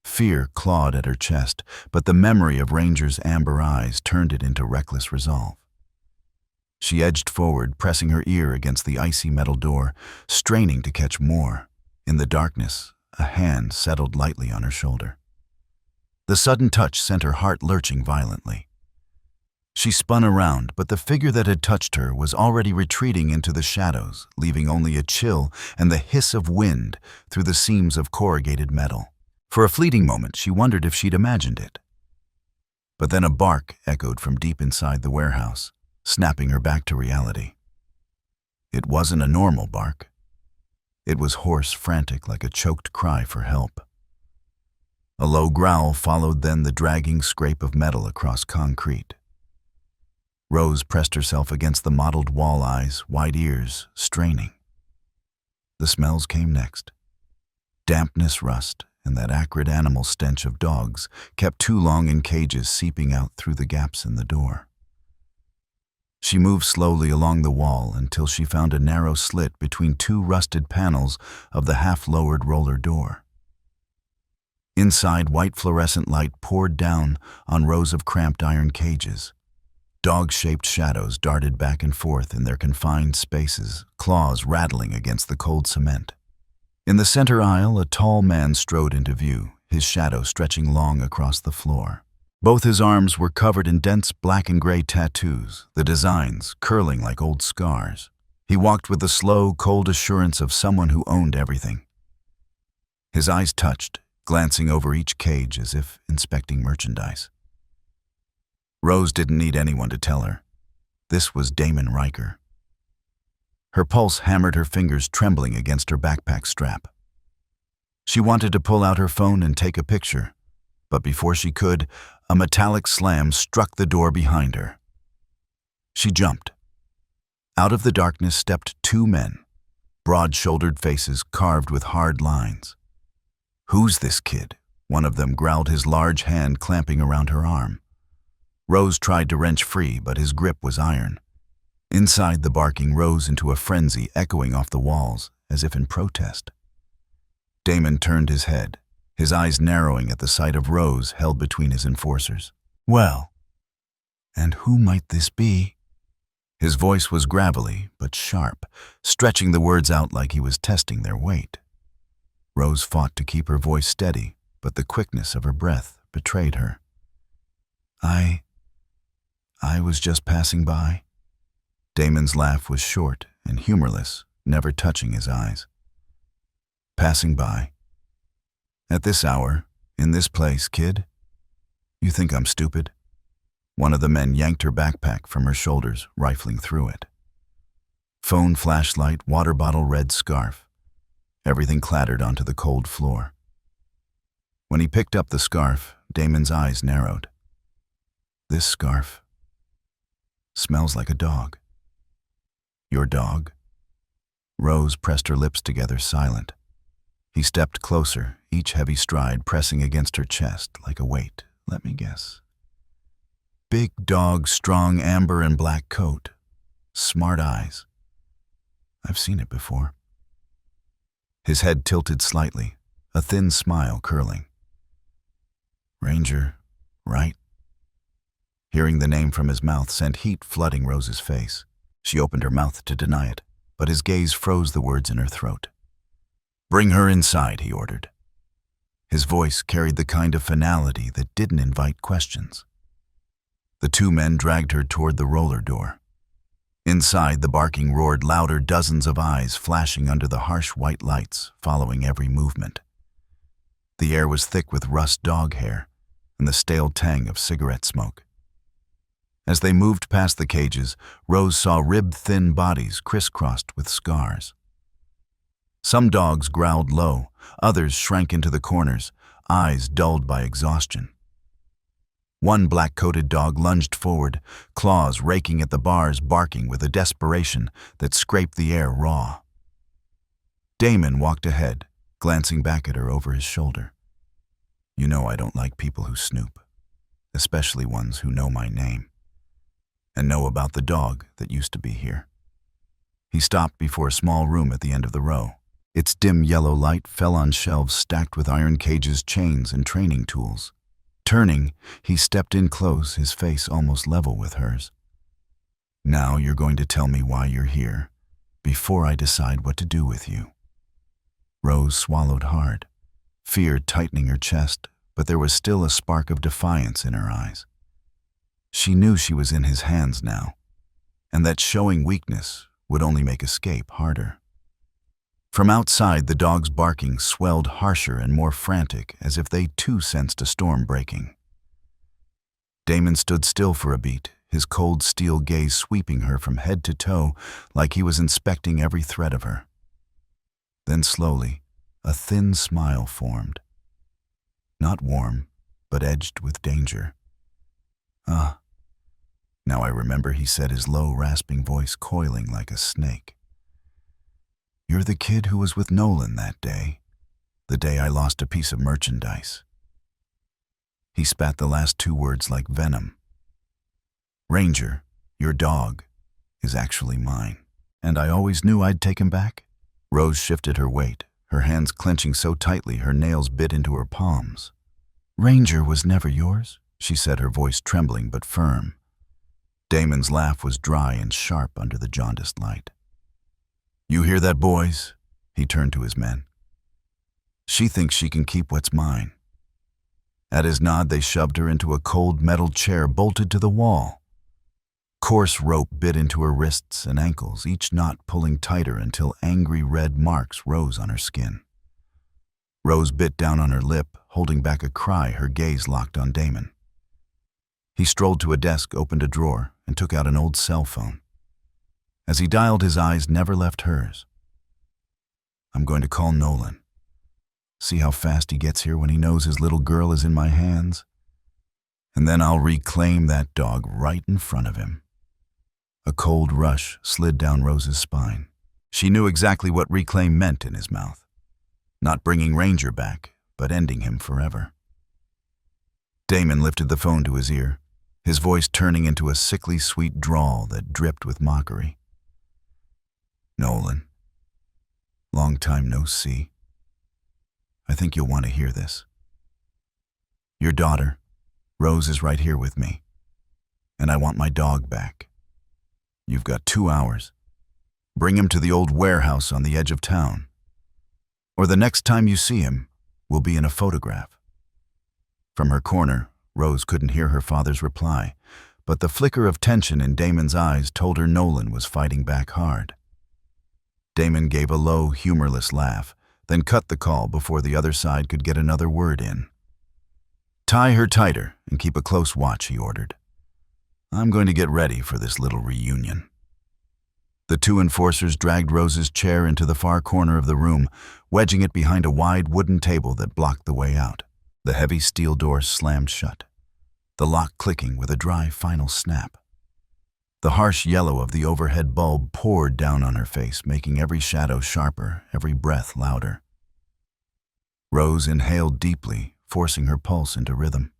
Fear clawed at her chest, but the memory of Ranger's amber eyes turned it into reckless resolve. She edged forward, pressing her ear against the icy metal door, straining to catch more. In the darkness, a hand settled lightly on her shoulder. The sudden touch sent her heart lurching violently. She spun around, but the figure that had touched her was already retreating into the shadows, leaving only a chill and the hiss of wind through the seams of corrugated metal. For a fleeting moment, she wondered if she'd imagined it. But then a bark echoed from deep inside the warehouse, snapping her back to reality. It wasn't a normal bark. It was hoarse, frantic, like a choked cry for help. A low growl followed, then the dragging scrape of metal across concrete. Rose pressed herself against the mottled wall, eyes, wide ears, straining. The smells came next. Dampness, rust, and that acrid animal stench of dogs kept too long in cages seeping out through the gaps in the door. She moved slowly along the wall until she found a narrow slit between two rusted panels of the half-lowered roller door. Inside, white fluorescent light poured down on rows of cramped iron cages. Dog-shaped shadows darted back and forth in their confined spaces, claws rattling against the cold cement. In the center aisle, a tall man strode into view, his shadow stretching long across the floor. Both his arms were covered in dense black and gray tattoos, the designs curling like old scars. He walked with the slow, cold assurance of someone who owned everything. His eyes touched, glancing over each cage as if inspecting merchandise. Rose didn't need anyone to tell her. This was Damon Riker. Her pulse hammered, her fingers trembling against her backpack strap. She wanted to pull out her phone and take a picture, but before she could, a metallic slam struck the door behind her. She jumped. Out of the darkness stepped two men, broad-shouldered faces carved with hard lines. "Who's this kid?" one of them growled, his large hand clamping around her arm. Rose tried to wrench free, but his grip was iron. Inside, the barking rose into a frenzy, echoing off the walls, as if in protest. Damon turned his head, his eyes narrowing at the sight of Rose held between his enforcers. "Well, and who might this be?" His voice was gravelly, but sharp, stretching the words out like he was testing their weight. Rose fought to keep her voice steady, but the quickness of her breath betrayed her. I was just passing by." Damon's laugh was short and humorless, never touching his eyes. "Passing by? At this hour, in this place, kid? You think I'm stupid?" One of the men yanked her backpack from her shoulders, rifling through it. Phone, flashlight, water bottle, red scarf. Everything clattered onto the cold floor. When he picked up the scarf, Damon's eyes narrowed. "This scarf smells like a dog." "Your dog?" Rose pressed her lips together, silent. He stepped closer, each heavy stride pressing against her chest like a weight. "Let me guess. Big dog, strong, amber and black coat. Smart eyes. I've seen it before." His head tilted slightly, a thin smile curling. "Ranger, right?" Hearing the name from his mouth sent heat flooding Rose's face. She opened her mouth to deny it, but his gaze froze the words in her throat. "Bring her inside," he ordered. His voice carried the kind of finality that didn't invite questions. The two men dragged her toward the roller door. Inside, the barking roared louder, dozens of eyes flashing under the harsh white lights, following every movement. The air was thick with rust dog hair and the stale tang of cigarette smoke. As they moved past the cages, Rose saw rib-thin bodies crisscrossed with scars. Some dogs growled low, others shrank into the corners, eyes dulled by exhaustion. One black-coated dog lunged forward, claws raking at the bars, barking with a desperation that scraped the air raw. Damon walked ahead, glancing back at her over his shoulder. "You know I don't like people who snoop, especially ones who know my name, and know about the dog that used to be here." He stopped before a small room at the end of the row. Its dim yellow light fell on shelves stacked with iron cages, chains, and training tools. Turning, he stepped in close, his face almost level with hers. "Now you're going to tell me why you're here, before I decide what to do with you." Rose swallowed hard, fear tightening her chest, but there was still a spark of defiance in her eyes. She knew she was in his hands now, and that showing weakness would only make escape harder. From outside, the dogs' barking swelled harsher and more frantic, as if they too sensed a storm breaking. Damon stood still for a beat, his cold steel gaze sweeping her from head to toe like he was inspecting every thread of her. Then slowly, a thin smile formed. Not warm, but edged with danger. "Ah, now I remember," he said, his low, rasping voice coiling like a snake. "You're the kid who was with Nolan that day, the day I lost a piece of merchandise." He spat the last two words like venom. "Ranger, your dog, is actually mine. And I always knew I'd take him back." Rose shifted her weight, her hands clenching so tightly her nails bit into her palms. "Ranger was never yours," she said, her voice trembling but firm. Damon's laugh was dry and sharp under the jaundiced light. "You hear that, boys?" He turned to his men. "She thinks she can keep what's mine." At his nod, they shoved her into a cold metal chair bolted to the wall. Coarse rope bit into her wrists and ankles, each knot pulling tighter until angry red marks rose on her skin. Rose bit down on her lip, holding back a cry, her gaze locked on Damon. He strolled to a desk, opened a drawer, and took out an old cell phone. As he dialed, his eyes never left hers. "I'm going to call Nolan. See how fast he gets here when he knows his little girl is in my hands. And then I'll reclaim that dog right in front of him." A cold rush slid down Rose's spine. She knew exactly what reclaim meant in his mouth. Not bringing Ranger back, but ending him forever. Damon lifted the phone to his ear, his voice turning into a sickly sweet drawl that dripped with mockery. "Nolan, long time no see. I think you'll want to hear this. Your daughter, Rose, is right here with me, and I want my dog back. You've got 2 hours. Bring him to the old warehouse on the edge of town. Or the next time you see him, we'll be in a photograph." From her corner, Rose couldn't hear her father's reply, but the flicker of tension in Damon's eyes told her Nolan was fighting back hard. Damon gave a low, humorless laugh, then cut the call before the other side could get another word in. "Tie her tighter and keep a close watch," he ordered. "I'm going to get ready for this little reunion." The two enforcers dragged Rose's chair into the far corner of the room, wedging it behind a wide wooden table that blocked the way out. The heavy steel door slammed shut, the lock clicking with a dry final snap. The harsh yellow of the overhead bulb poured down on her face, making every shadow sharper, every breath louder. Rose inhaled deeply, forcing her pulse into rhythm.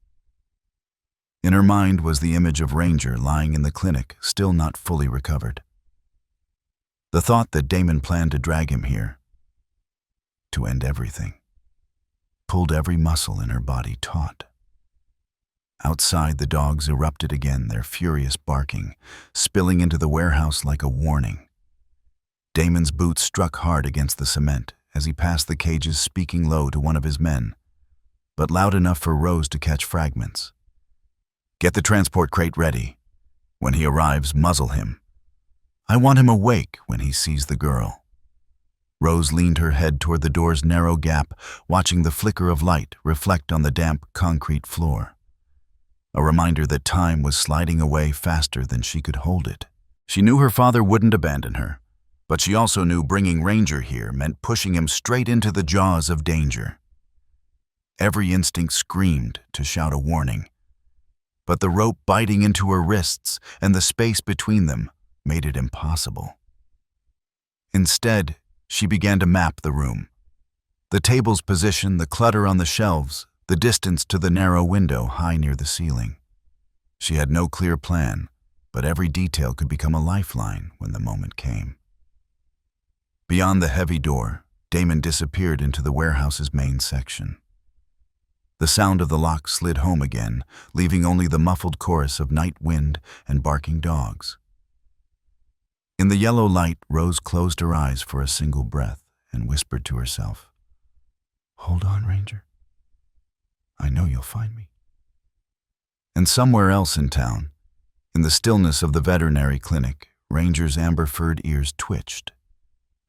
In her mind was the image of Ranger lying in the clinic, still not fully recovered. The thought that Damon planned to drag him here, to end everything, pulled every muscle in her body taut. Outside, the dogs erupted again, their furious barking, spilling into the warehouse like a warning. Damon's boots struck hard against the cement as he passed the cages, speaking low to one of his men, but loud enough for Rose to catch fragments. "Get the transport crate ready. When he arrives, muzzle him. I want him awake when he sees the girl." Rose leaned her head toward the door's narrow gap, watching the flicker of light reflect on the damp concrete floor. A reminder that time was sliding away faster than she could hold it. She knew her father wouldn't abandon her, but she also knew bringing Ranger here meant pushing him straight into the jaws of danger. Every instinct screamed to shout a warning, but the rope biting into her wrists and the space between them made it impossible. Instead, she began to map the room. The table's position, the clutter on the shelves, the distance to the narrow window high near the ceiling. She had no clear plan, but every detail could become a lifeline when the moment came. Beyond the heavy door, Damon disappeared into the warehouse's main section. The sound of the lock slid home again, leaving only the muffled chorus of night wind and barking dogs. In the yellow light, Rose closed her eyes for a single breath and whispered to herself, "Hold on, Ranger. I know you'll find me." And somewhere else in town, in the stillness of the veterinary clinic, Ranger's amber-furred ears twitched,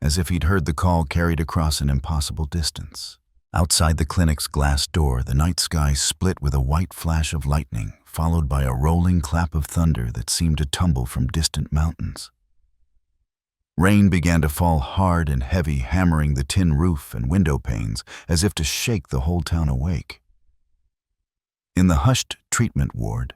as if he'd heard the call carried across an impossible distance. Outside the clinic's glass door, the night sky split with a white flash of lightning, followed by a rolling clap of thunder that seemed to tumble from distant mountains. Rain began to fall hard and heavy, hammering the tin roof and window panes as if to shake the whole town awake. In the hushed treatment ward,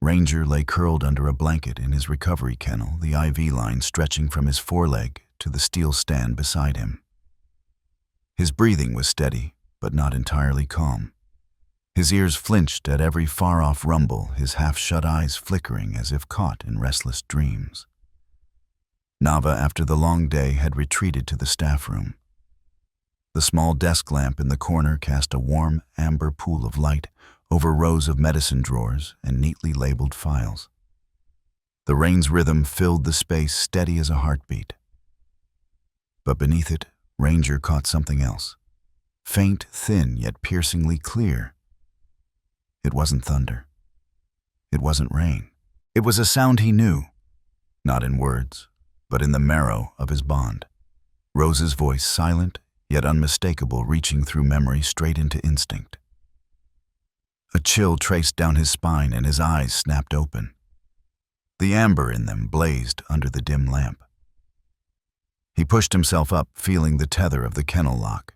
Ranger lay curled under a blanket in his recovery kennel, the IV line stretching from his foreleg to the steel stand beside him. His breathing was steady, but not entirely calm. His ears flinched at every far-off rumble, his half-shut eyes flickering as if caught in restless dreams. Nava, after the long day, had retreated to the staff room. The small desk lamp in the corner cast a warm, amber pool of light over rows of medicine drawers and neatly labeled files. The rain's rhythm filled the space, steady as a heartbeat. But beneath it, Ranger caught something else. Faint, thin, yet piercingly clear. It wasn't thunder. It wasn't rain. It was a sound he knew, not in words, but in the marrow of his bond. Rose's voice, silent yet unmistakable, reaching through memory straight into instinct. A chill traced down his spine and his eyes snapped open. The amber in them blazed under the dim lamp. He pushed himself up, feeling the tether of the kennel lock.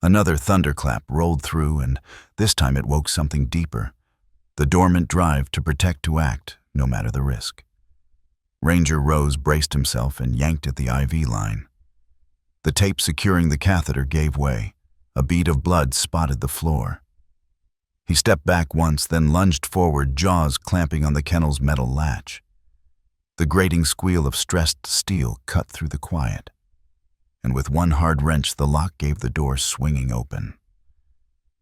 Another thunderclap rolled through, and this time it woke something deeper, the dormant drive to protect, to act, no matter the risk. Ranger rose, braced himself, and yanked at the IV line. The tape securing the catheter gave way. A bead of blood spotted the floor. He stepped back once, then lunged forward, jaws clamping on the kennel's metal latch. The grating squeal of stressed steel cut through the quiet, and with one hard wrench the lock gave the door swinging open.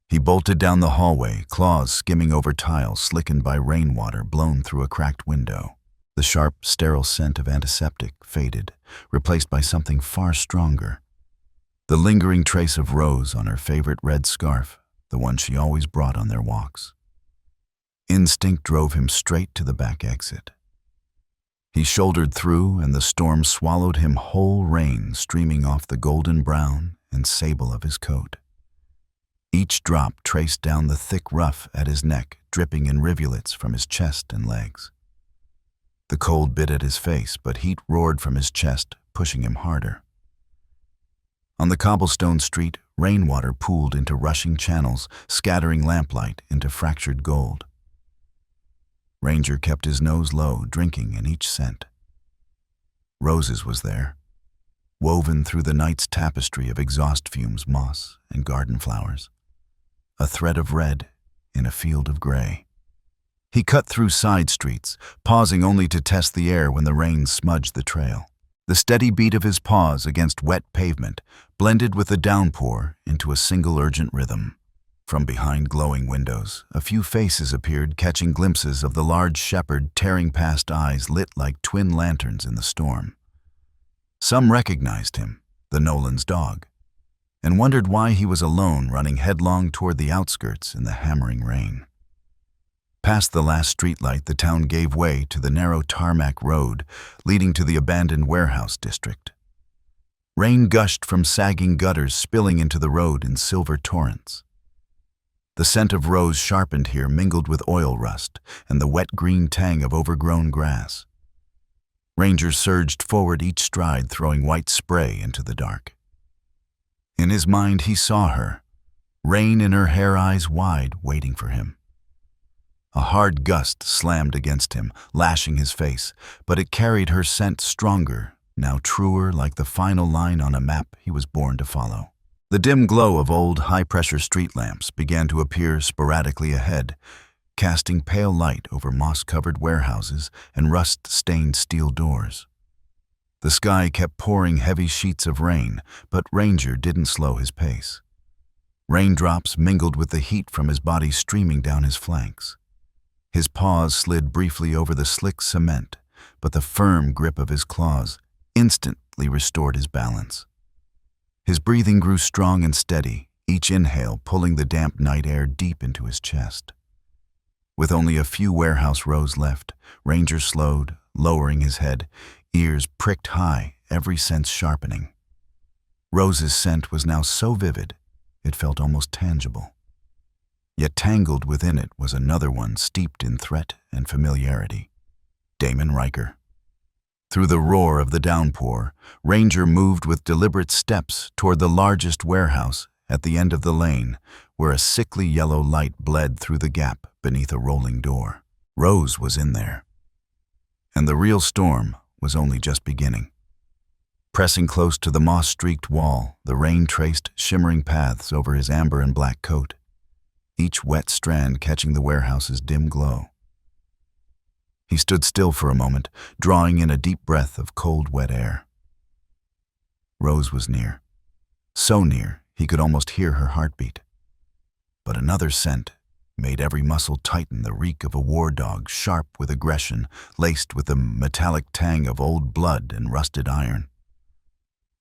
He bolted down the hallway, claws skimming over tiles slickened by rainwater blown through a cracked window. The sharp, sterile scent of antiseptic faded, replaced by something far stronger. The lingering trace of Rose on her favorite red scarf, the one she always brought on their walks. Instinct drove him straight to the back exit. He shouldered through, and the storm swallowed him whole, rain streaming off the golden brown and sable of his coat. Each drop traced down the thick ruff at his neck, dripping in rivulets from his chest and legs. The cold bit at his face, but heat roared from his chest, pushing him harder. On the cobblestone street, rainwater pooled into rushing channels, scattering lamplight into fractured gold. Ranger kept his nose low, drinking in each scent. Rose's was there, woven through the night's tapestry of exhaust fumes, moss, and garden flowers. A thread of red in a field of gray. He cut through side streets, pausing only to test the air when the rain smudged the trail. The steady beat of his paws against wet pavement blended with the downpour into a single urgent rhythm. From behind glowing windows, a few faces appeared, catching glimpses of the large shepherd tearing past, eyes lit like twin lanterns in the storm. Some recognized him, the Nolan's dog, and wondered why he was alone, running headlong toward the outskirts in the hammering rain. Past the last streetlight, the town gave way to the narrow tarmac road leading to the abandoned warehouse district. Rain gushed from sagging gutters, spilling into the road in silver torrents. The scent of Rose sharpened here mingled with oil rust and the wet green tang of overgrown grass. Ranger surged forward each stride, throwing white spray into the dark. In his mind he saw her, rain in her hair, eyes wide, waiting for him. A hard gust slammed against him, lashing his face, but it carried her scent stronger, now truer, like the final line on a map he was born to follow. The dim glow of old, high-pressure street lamps began to appear sporadically ahead, casting pale light over moss-covered warehouses and rust-stained steel doors. The sky kept pouring heavy sheets of rain, but Ranger didn't slow his pace. Raindrops mingled with the heat from his body streaming down his flanks. His paws slid briefly over the slick cement, but the firm grip of his claws instantly restored his balance. His breathing grew strong and steady, each inhale pulling the damp night air deep into his chest. With only a few warehouse rows left, Ranger slowed, lowering his head, ears pricked high, every sense sharpening. Rose's scent was now so vivid, it felt almost tangible. Yet tangled within it was another one steeped in threat and familiarity. Damon Riker. Through the roar of the downpour, Ranger moved with deliberate steps toward the largest warehouse at the end of the lane, where a sickly yellow light bled through the gap beneath a rolling door. Rose was in there, and the real storm was only just beginning. Pressing close to the moss-streaked wall, the rain traced shimmering paths over his amber and black coat, each wet strand catching the warehouse's dim glow. He stood still for a moment, drawing in a deep breath of cold, wet air. Rose was near. So near, he could almost hear her heartbeat. But another scent made every muscle tighten, the reek of a war dog, sharp with aggression, laced with the metallic tang of old blood and rusted iron.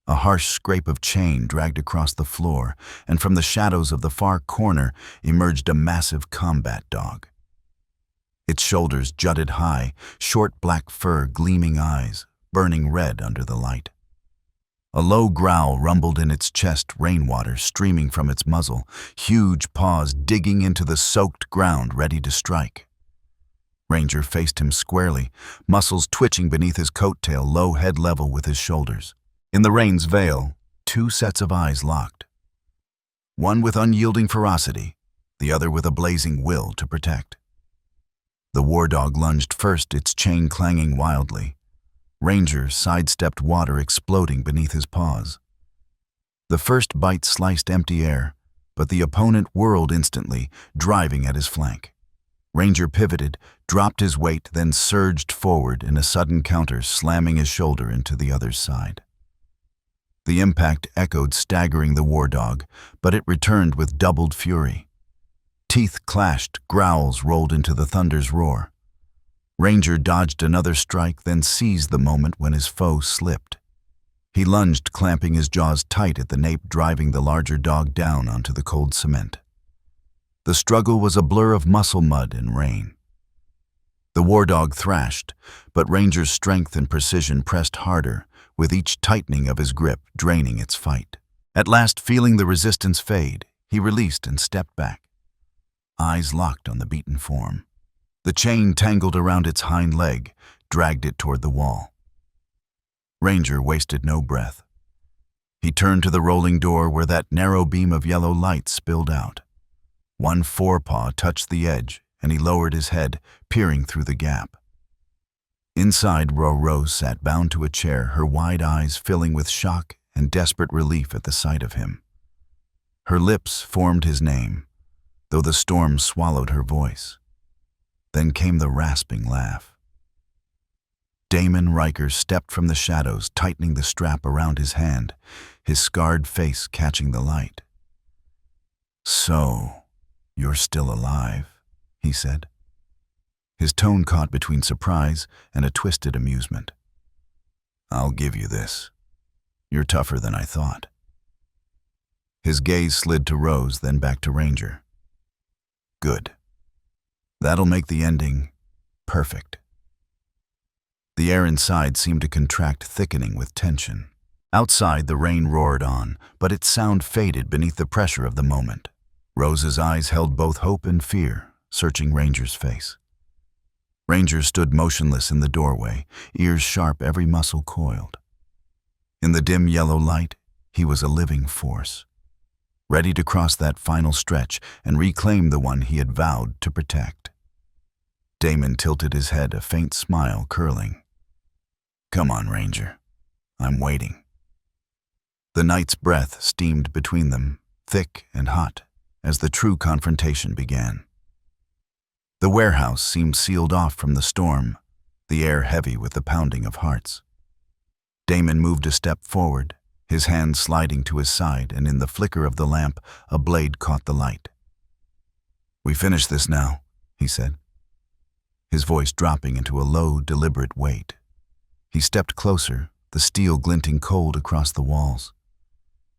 A harsh scrape of chain dragged across the floor, and from the shadows of the far corner emerged a massive combat dog. Its shoulders jutted high, short black fur, gleaming eyes, burning red under the light. A low growl rumbled in its chest, rainwater streaming from its muzzle, huge paws digging into the soaked ground, ready to strike. Ranger faced him squarely, muscles twitching beneath his coattail, low head level with his shoulders. In the rain's veil, two sets of eyes locked. One with unyielding ferocity, the other with a blazing will to protect. The war dog lunged first, its chain clanging wildly. Ranger sidestepped, water exploding beneath his paws. The first bite sliced empty air, but the opponent whirled instantly, driving at his flank. Ranger pivoted, dropped his weight, then surged forward in a sudden counter, slamming his shoulder into the other's side. The impact echoed, staggering the war dog, but it returned with doubled fury. Teeth clashed, growls rolled into the thunder's roar. Ranger dodged another strike, then seized the moment when his foe slipped. He lunged, clamping his jaws tight at the nape, driving the larger dog down onto the cold cement. The struggle was a blur of muscle mud and rain. The war dog thrashed, but Ranger's strength and precision pressed harder, with each tightening of his grip draining its fight. At last, feeling the resistance fade, he released and stepped back, eyes locked on the beaten form. The chain tangled around its hind leg, dragged it toward the wall. Ranger wasted no breath. He turned to the rolling door where that narrow beam of yellow light spilled out. One forepaw touched the edge, and he lowered his head, peering through the gap. Inside, Rose sat bound to a chair, her wide eyes filling with shock and desperate relief at the sight of him. Her lips formed his name, though the storm swallowed her voice. Then came the rasping laugh. Damon Riker stepped from the shadows, tightening the strap around his hand, his scarred face catching the light. "So, you're still alive," he said. His tone caught between surprise and a twisted amusement. "I'll give you this. You're tougher than I thought." His gaze slid to Rose, then back to Ranger. "Good. That'll make the ending perfect." The air inside seemed to contract, thickening with tension. Outside, the rain roared on, but its sound faded beneath the pressure of the moment. Rose's eyes held both hope and fear, searching Ranger's face. Ranger stood motionless in the doorway, ears sharp, every muscle coiled. In the dim yellow light, he was a living force, ready to cross that final stretch and reclaim the one he had vowed to protect. Damon tilted his head, a faint smile curling. "Come on, Ranger. I'm waiting." The night's breath steamed between them, thick and hot, as the true confrontation began. The warehouse seemed sealed off from the storm, the air heavy with the pounding of hearts. Damon moved a step forward, his hand sliding to his side, and in the flicker of the lamp, a blade caught the light. "We finish this now," he said, his voice dropping into a low, deliberate weight. He stepped closer, the steel glinting cold across the walls.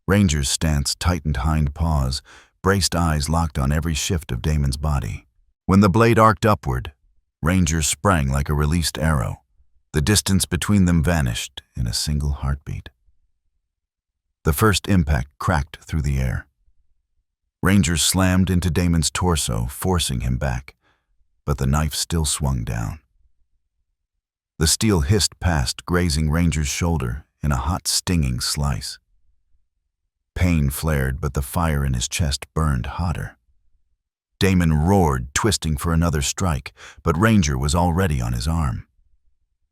Ranger's stance tightened hind paws, braced eyes locked on every shift of Damon's body. When the blade arced upward, Ranger sprang like a released arrow. The distance between them vanished in a single heartbeat. The first impact cracked through the air. Ranger slammed into Damon's torso, forcing him back, but the knife still swung down. The steel hissed past, grazing Ranger's shoulder in a hot, stinging slice. Pain flared, but the fire in his chest burned hotter. Damon roared, twisting for another strike, but Ranger was already on his arm.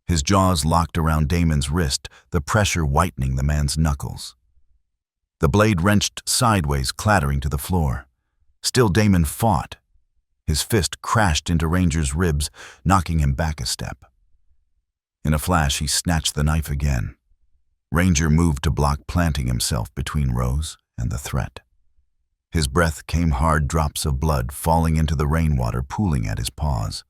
His jaws locked around Damon's wrist, the pressure whitening the man's knuckles. The blade wrenched sideways, clattering to the floor. Still Damon fought. His fist crashed into Ranger's ribs, knocking him back a step. In a flash, he snatched the knife again. Ranger moved to block, planting himself between Rose and the threat. His breath came hard drops of blood falling into the rainwater, pooling at his paws.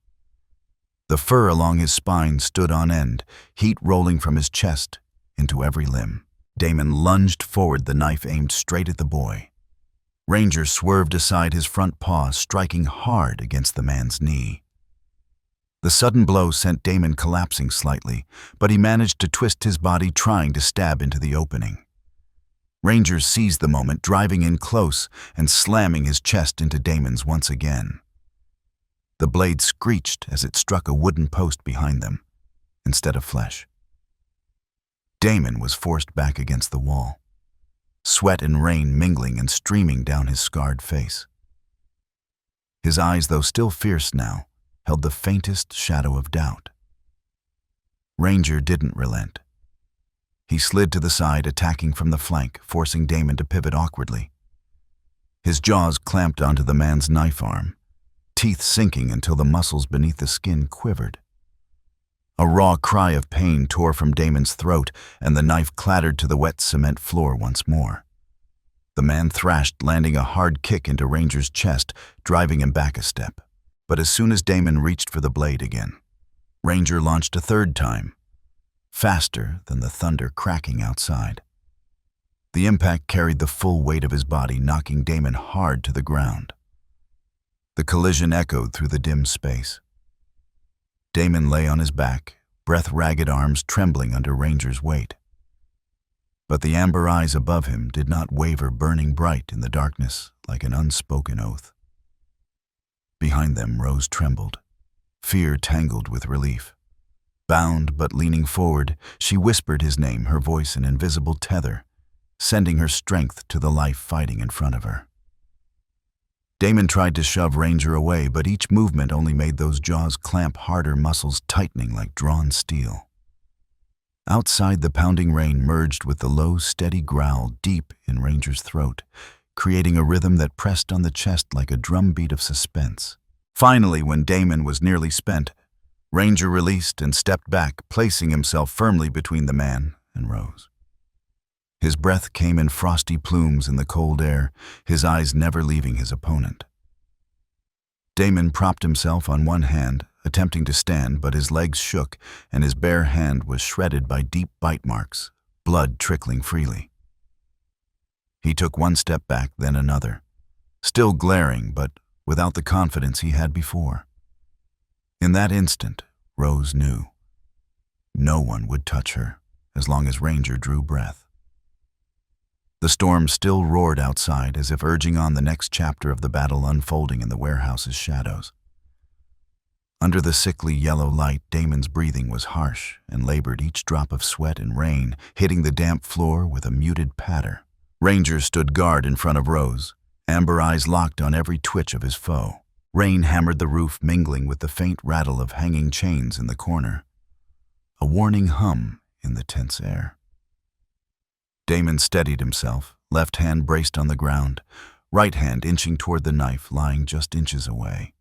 The fur along his spine stood on end, heat rolling from his chest into every limb. Damon lunged forward, the knife aimed straight at the boy. Ranger swerved aside, his front paw striking hard against the man's knee. The sudden blow sent Damon collapsing slightly, but he managed to twist his body, trying to stab into the opening. Ranger seized the moment, driving in close and slamming his chest into Damon's once again. The blade screeched as it struck a wooden post behind them, instead of flesh. Damon was forced back against the wall, sweat and rain mingling and streaming down his scarred face. His eyes, though still fierce now, held the faintest shadow of doubt. Ranger didn't relent. He slid to the side, attacking from the flank, forcing Damon to pivot awkwardly. His jaws clamped onto the man's knife arm, teeth sinking until the muscles beneath the skin quivered. A raw cry of pain tore from Damon's throat, and the knife clattered to the wet cement floor once more. The man thrashed, landing a hard kick into Ranger's chest, driving him back a step. But as soon as Damon reached for the blade again, Ranger launched a third time, faster than the thunder cracking outside. The impact carried the full weight of his body, knocking Damon hard to the ground. The collision echoed through the dim space. Damon lay on his back, breath-ragged arms trembling under Ranger's weight. But the amber eyes above him did not waver, burning bright in the darkness like an unspoken oath. Behind them, Rose trembled, fear tangled with relief. Bound but leaning forward, she whispered his name, her voice an invisible tether, sending her strength to the life fighting in front of her. Damon tried to shove Ranger away, but each movement only made those jaws clamp harder, muscles tightening like drawn steel. Outside, the pounding rain merged with the low, steady growl deep in Ranger's throat, creating a rhythm that pressed on the chest like a drumbeat of suspense. Finally, when Damon was nearly spent, Ranger released and stepped back, placing himself firmly between the man and Rose. His breath came in frosty plumes in the cold air, his eyes never leaving his opponent. Damon propped himself on one hand, attempting to stand, but his legs shook and his bare hand was shredded by deep bite marks, blood trickling freely. He took one step back, then another, still glaring, but without the confidence he had before. In that instant, Rose knew. No one would touch her as long as Ranger drew breath. The storm still roared outside, as if urging on the next chapter of the battle unfolding in the warehouse's shadows. Under the sickly yellow light, Damon's breathing was harsh and labored, each drop of sweat and rain hitting the damp floor with a muted patter. Ranger stood guard in front of Rose, amber eyes locked on every twitch of his foe. Rain hammered the roof, mingling with the faint rattle of hanging chains in the corner. A warning hum in the tense air. Damon steadied himself, left hand braced on the ground, right hand inching toward the knife lying just inches away.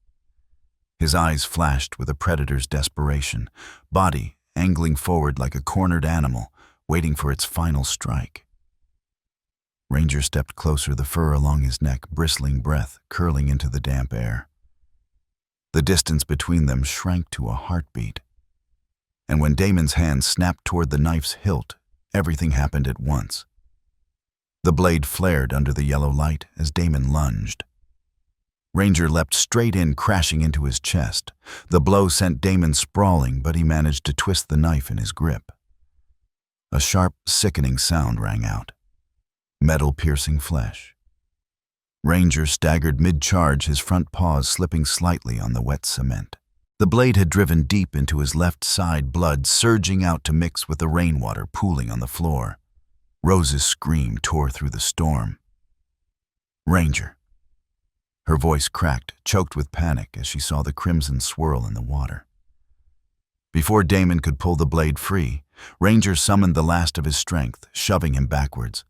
His eyes flashed with a predator's desperation, body angling forward like a cornered animal, waiting for its final strike. Ranger stepped closer, the fur along his neck, bristling, breath curling into the damp air. The distance between them shrank to a heartbeat. And when Damon's hand snapped toward the knife's hilt, everything happened at once. The blade flared under the yellow light as Damon lunged. Ranger leapt straight in, crashing into his chest. The blow sent Damon sprawling, but he managed to twist the knife in his grip. A sharp, sickening sound rang out. Metal piercing flesh. Ranger staggered mid-charge, his front paws slipping slightly on the wet cement. The blade had driven deep into his left side, blood surging out to mix with the rainwater pooling on the floor. Rose's scream tore through the storm. "Ranger." Her voice cracked, choked with panic as she saw the crimson swirl in the water. Before Damon could pull the blade free, Ranger summoned the last of his strength, shoving him backwards.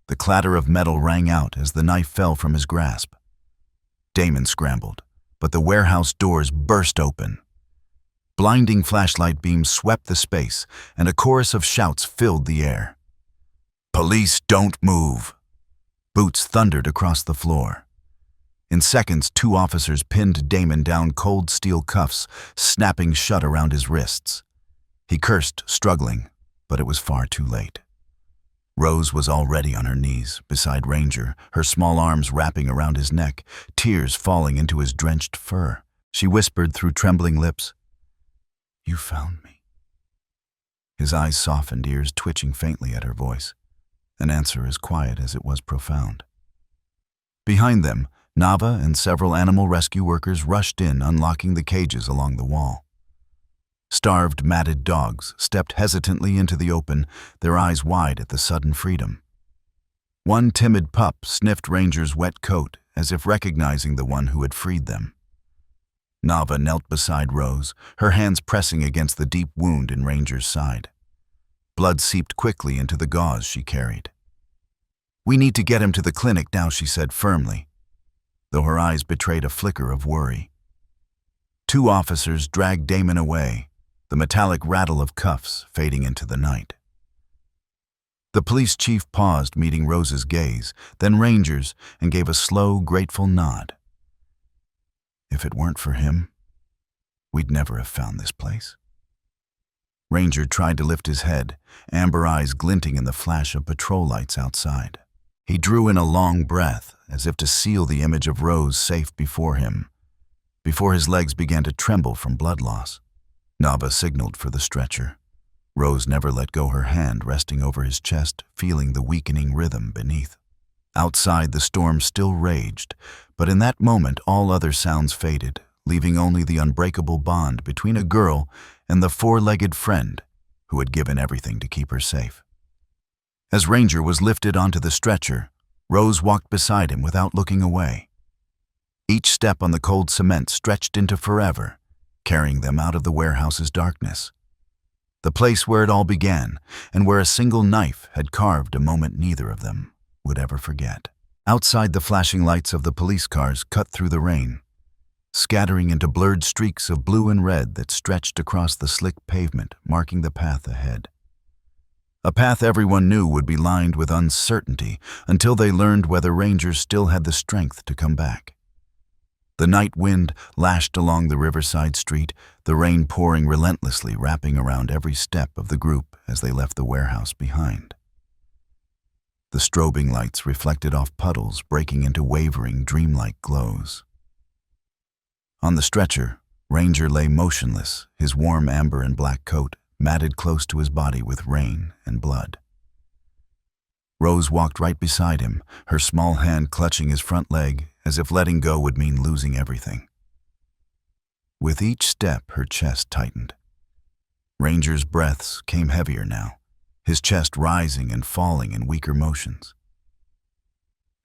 The clatter of metal rang out as the knife fell from his grasp. Damon scrambled, but the warehouse doors burst open. Blinding flashlight beams swept the space, and a chorus of shouts filled the air. "Police, don't move!" Boots thundered across the floor. In seconds, 2 officers pinned Damon down, cold steel cuffs snapping shut around his wrists. He cursed, struggling, but it was far too late. Rose was already on her knees, beside Ranger, her small arms wrapping around his neck, tears falling into his drenched fur. She whispered through trembling lips, "You found me." His eyes softened, ears twitching faintly at her voice, an answer as quiet as it was profound. Behind them, Nava and several animal rescue workers rushed in, unlocking the cages along the wall. Starved, matted dogs stepped hesitantly into the open, their eyes wide at the sudden freedom. One timid pup sniffed Ranger's wet coat, as if recognizing the one who had freed them. Nava knelt beside Rose, her hands pressing against the deep wound in Ranger's side. Blood seeped quickly into the gauze she carried. "We need to get him to the clinic now," she said firmly, though her eyes betrayed a flicker of worry. 2 officers dragged Damon away, the metallic rattle of cuffs fading into the night. The police chief paused, meeting Rose's gaze, then Ranger's, and gave a slow, grateful nod. "If it weren't for him, we'd never have found this place." Ranger tried to lift his head, amber eyes glinting in the flash of patrol lights outside. He drew in a long breath, as if to seal the image of Rose safe before him, before his legs began to tremble from blood loss. Nava signaled for the stretcher. Rose never let go, her hand resting over his chest, feeling the weakening rhythm beneath. Outside, the storm still raged, but in that moment all other sounds faded, leaving only the unbreakable bond between a girl and the 4-legged friend who had given everything to keep her safe. As Ranger was lifted onto the stretcher, Rose walked beside him without looking away. Each step on the cold cement stretched into forever, carrying them out of the warehouse's darkness. The place where it all began, and where a single knife had carved a moment neither of them would ever forget. Outside, the flashing lights of the police cars cut through the rain, scattering into blurred streaks of blue and red that stretched across the slick pavement, marking the path ahead. A path everyone knew would be lined with uncertainty until they learned whether Ranger still had the strength to come back. The night wind lashed along the riverside street, the rain pouring relentlessly, wrapping around every step of the group as they left the warehouse behind. The strobing lights reflected off puddles, breaking into wavering, dreamlike glows. On the stretcher, Ranger lay motionless, his warm amber and black coat matted close to his body with rain and blood. Rose walked right beside him, her small hand clutching his front leg, as if letting go would mean losing everything. With each step, her chest tightened. Ranger's breaths came heavier now, his chest rising and falling in weaker motions.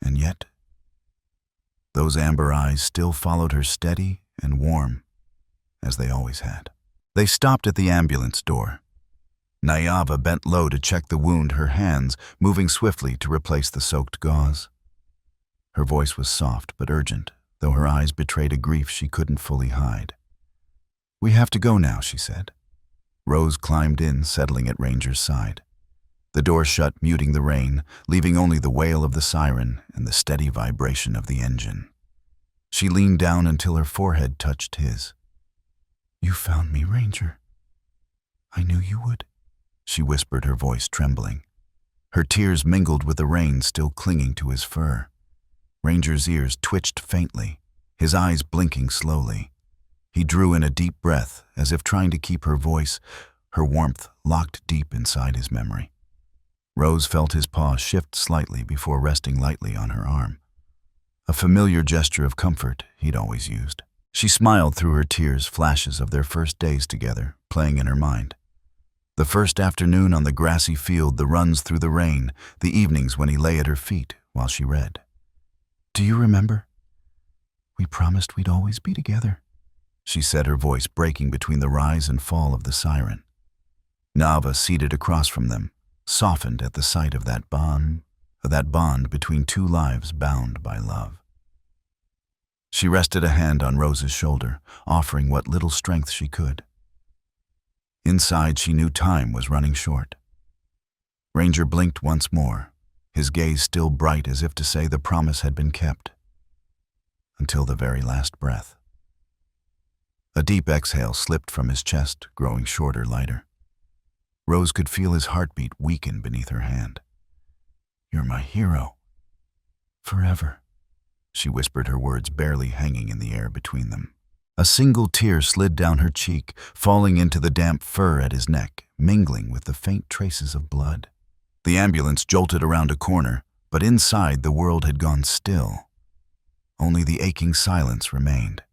And yet, those amber eyes still followed her steady and warm, as they always had. They stopped at the ambulance door. Nayava bent low to check the wound, her hands moving swiftly to replace the soaked gauze. Her voice was soft but urgent, though her eyes betrayed a grief she couldn't fully hide. "We have to go now," she said. Rose climbed in, settling at Ranger's side. The door shut, muting the rain, leaving only the wail of the siren and the steady vibration of the engine. She leaned down until her forehead touched his. "You found me, Ranger. I knew you would," she whispered, her voice trembling. Her tears mingled with the rain still clinging to his fur. Ranger's ears twitched faintly, his eyes blinking slowly. He drew in a deep breath, as if trying to keep her voice, her warmth locked deep inside his memory. Rose felt his paw shift slightly before resting lightly on her arm. A familiar gesture of comfort he'd always used. She smiled through her tears, flashes of their first days together, playing in her mind. The first afternoon on the grassy field, the runs through the rain, the evenings when he lay at her feet while she read. "Do you remember? We promised we'd always be together," she said, her voice breaking between the rise and fall of the siren. Nava, seated across from them, softened at the sight of that bond between two lives bound by love. She rested a hand on Rose's shoulder, offering what little strength she could. Inside, she knew time was running short. Ranger blinked once more, his gaze still bright as if to say the promise had been kept. Until the very last breath. A deep exhale slipped from his chest, growing shorter, lighter. Rose could feel his heartbeat weaken beneath her hand. "You're my hero. Forever," she whispered, her words barely hanging in the air between them. A single tear slid down her cheek, falling into the damp fur at his neck, mingling with the faint traces of blood. The ambulance jolted around a corner, but inside the world had gone still. Only the aching silence remained.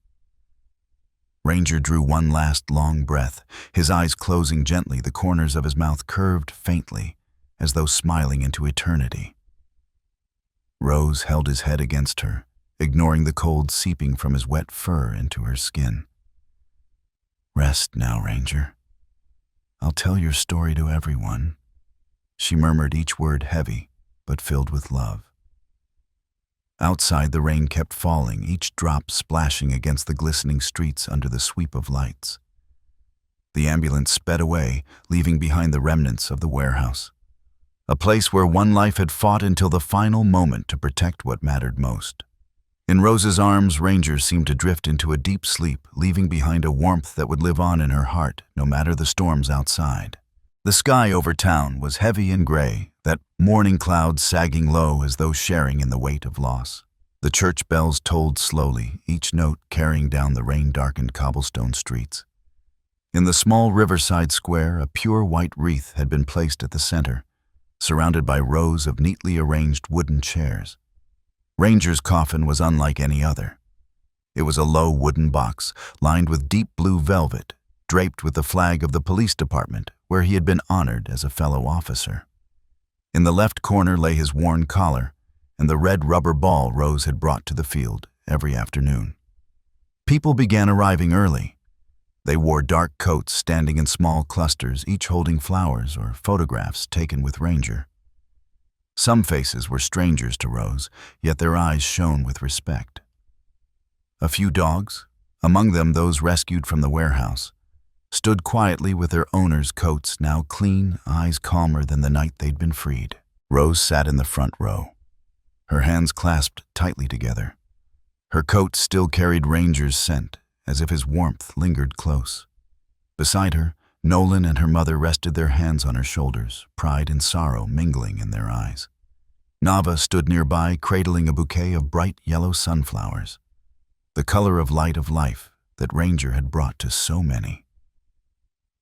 Ranger drew one last long breath, his eyes closing gently, the corners of his mouth curved faintly, as though smiling into eternity. Rose held his head against her, ignoring the cold seeping from his wet fur into her skin. "Rest now, Ranger. I'll tell your story to everyone," she murmured, each word heavy, but filled with love. Outside, the rain kept falling, each drop splashing against the glistening streets under the sweep of lights. The ambulance sped away, leaving behind the remnants of the warehouse, a place where one life had fought until the final moment to protect what mattered most. In Rose's arms, Ranger seemed to drift into a deep sleep, leaving behind a warmth that would live on in her heart, no matter the storms outside. The sky over town was heavy and gray, that morning cloud sagging low as though sharing in the weight of loss. The church bells tolled slowly, each note carrying down the rain-darkened cobblestone streets. In the small riverside square, a pure white wreath had been placed at the center, surrounded by rows of neatly arranged wooden chairs. Ranger's coffin was unlike any other. It was a low wooden box, lined with deep blue velvet, draped with the flag of the police department, where he had been honored as a fellow officer. In the left corner lay his worn collar and the red rubber ball Rose had brought to the field every afternoon. People began arriving early. They wore dark coats, standing in small clusters, each holding flowers or photographs taken with Ranger. Some faces were strangers to Rose, yet their eyes shone with respect. A few dogs, among them those rescued from the warehouse, stood quietly with their owners' coats now clean, eyes calmer than the night they'd been freed. Rose sat in the front row, her hands clasped tightly together. Her coat still carried Ranger's scent, as if his warmth lingered close. Beside her, Nolan and her mother rested their hands on her shoulders, pride and sorrow mingling in their eyes. Nava stood nearby, cradling a bouquet of bright yellow sunflowers, the color of light of life that Ranger had brought to so many.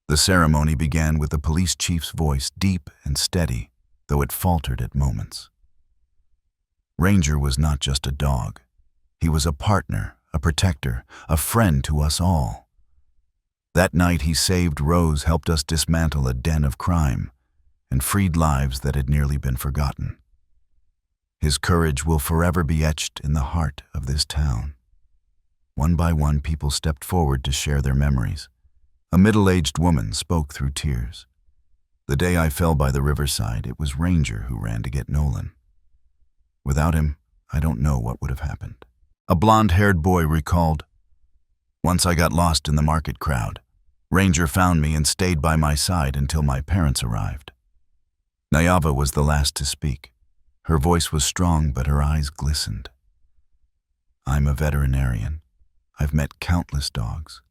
The ceremony began with the police chief's voice, deep and steady, though it faltered at moments. Ranger was not just a dog. He was a partner, a protector, a friend to us all. That night he saved Rose, helped us dismantle a den of crime, and freed lives that had nearly been forgotten. His courage will forever be etched in the heart of this town. One by one, people stepped forward to share their memories. A middle-aged woman spoke through tears. The day I fell by the riverside, it was Ranger who ran to get Nolan. Without him, I don't know what would have happened. A blonde-haired boy recalled, "Once I got lost in the market crowd. Ranger found me and stayed by my side until my parents arrived." Nayava was the last to speak. Her voice was strong, but her eyes glistened. "I'm a veterinarian. I've met countless dogs.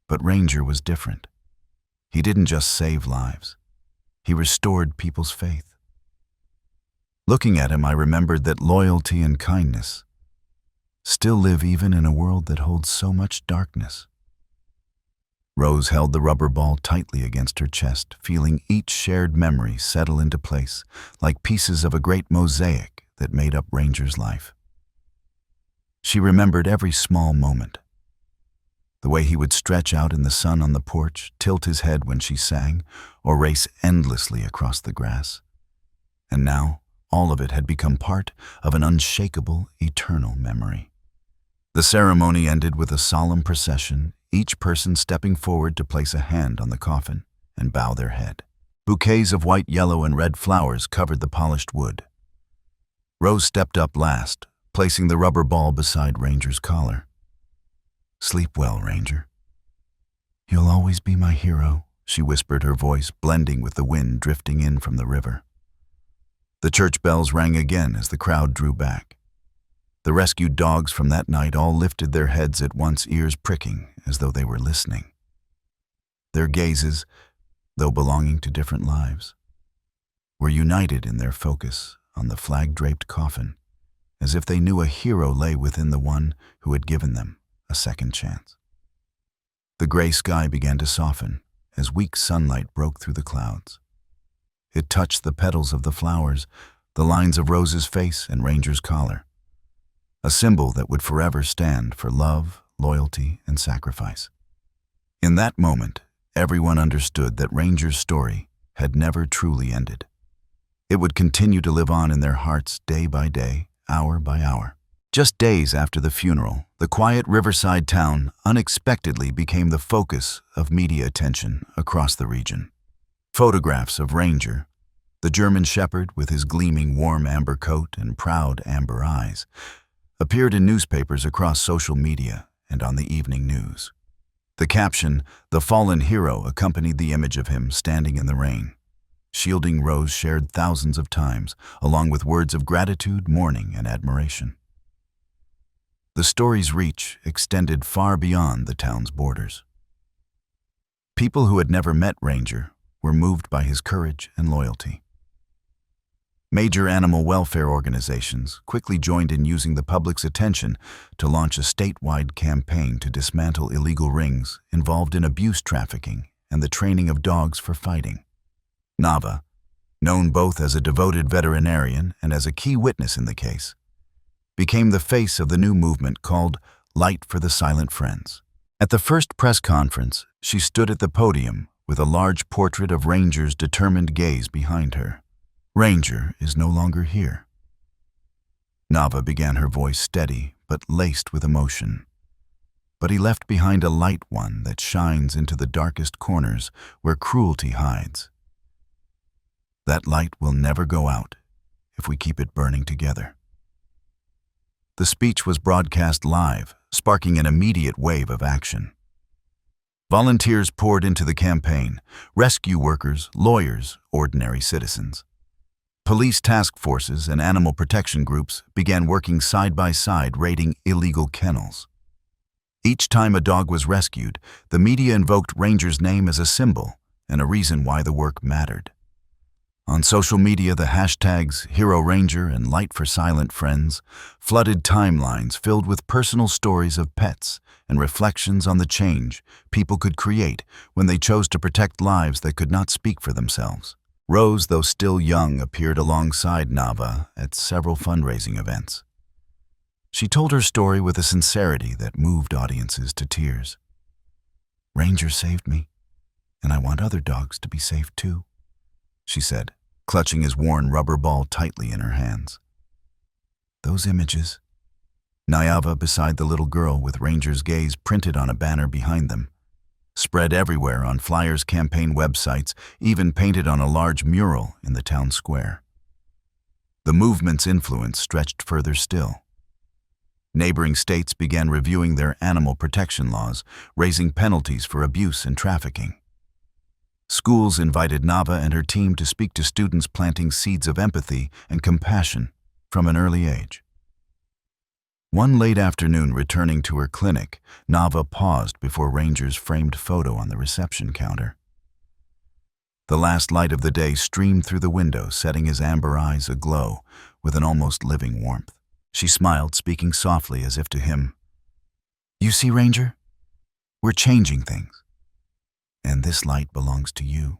But Ranger was different. He didn't just save lives. He restored people's faith." Looking at him, I remembered that loyalty and kindness still live even in a world that holds so much darkness. Rose held the rubber ball tightly against her chest, feeling each shared memory settle into place, like pieces of a great mosaic that made up Ranger's life. She remembered every small moment, The way he would stretch out in the sun on the porch, tilt his head when she sang, or race endlessly across the grass. And now, all of it had become part of an unshakable, eternal memory. The ceremony ended with a solemn procession, each person stepping forward to place a hand on the coffin and bow their head. Bouquets of white, yellow, and red flowers covered the polished wood. Rose stepped up last, placing the rubber ball beside Ranger's collar. "Sleep well, Ranger. You'll always be my hero," she whispered, her voice blending with the wind drifting in from the river. The church bells rang again as the crowd drew back. The rescued dogs from that night all lifted their heads at once, ears pricking as though they were listening. Their gazes, though belonging to different lives, were united in their focus on the flag-draped coffin, as if they knew a hero lay within the one who had given them a second chance. The gray sky began to soften as weak sunlight broke through the clouds. It touched the petals of the flowers, the lines of Rose's face and Ranger's collar, a symbol that would forever stand for love, loyalty, and sacrifice. In that moment, everyone understood that Ranger's story had never truly ended. It would continue to live on in their hearts day by day, hour by hour. Just days after the funeral, the quiet riverside town unexpectedly became the focus of media attention across the region. Photographs of Ranger, the German shepherd with his gleaming warm amber coat and proud amber eyes, appeared in newspapers across social media and on the evening news. The caption, "The Fallen Hero," accompanied the image of him standing in the rain, shielding Rose, shared thousands of times, along with words of gratitude, mourning, and admiration. The story's reach extended far beyond the town's borders. People who had never met Ranger were moved by his courage and loyalty. Major animal welfare organizations quickly joined in, using the public's attention to launch a statewide campaign to dismantle illegal rings involved in abuse trafficking and the training of dogs for fighting. Nava, known both as a devoted veterinarian and as a key witness in the case, became the face of the new movement called Light for the Silent Friends. At the first press conference, she stood at the podium with a large portrait of Ranger's determined gaze behind her. "Ranger is no longer here." Nava began, her voice steady but laced with emotion. "But he left behind a light one that shines into the darkest corners where cruelty hides. That light will never go out if we keep it burning together." The speech was broadcast live, sparking an immediate wave of action. Volunteers poured into the campaign: rescue workers, lawyers, ordinary citizens. Police task forces and animal protection groups began working side by side, raiding illegal kennels. Each time a dog was rescued, the media invoked Ranger's name as a symbol and a reason why the work mattered. On social media, the hashtags Hero Ranger and Light for Silent Friends flooded timelines filled with personal stories of pets and reflections on the change people could create when they chose to protect lives that could not speak for themselves. Rose, though still young, appeared alongside Nava at several fundraising events. She told her story with a sincerity that moved audiences to tears. "Ranger saved me, and I want other dogs to be safe too," she said, clutching his worn rubber ball tightly in her hands. Those images, Nyava beside the little girl with Ranger's gaze printed on a banner behind them, spread everywhere on flyers, campaign websites, even painted on a large mural in the town square. The movement's influence stretched further still. Neighboring states began reviewing their animal protection laws, raising penalties for abuse and trafficking. Schools invited Nava and her team to speak to students, planting seeds of empathy and compassion from an early age. One late afternoon, returning to her clinic, Nava paused before Ranger's framed photo on the reception counter. The last light of the day streamed through the window, setting his amber eyes aglow with an almost living warmth. She smiled, speaking softly as if to him. "You see, Ranger? We're changing things. And this light belongs to you."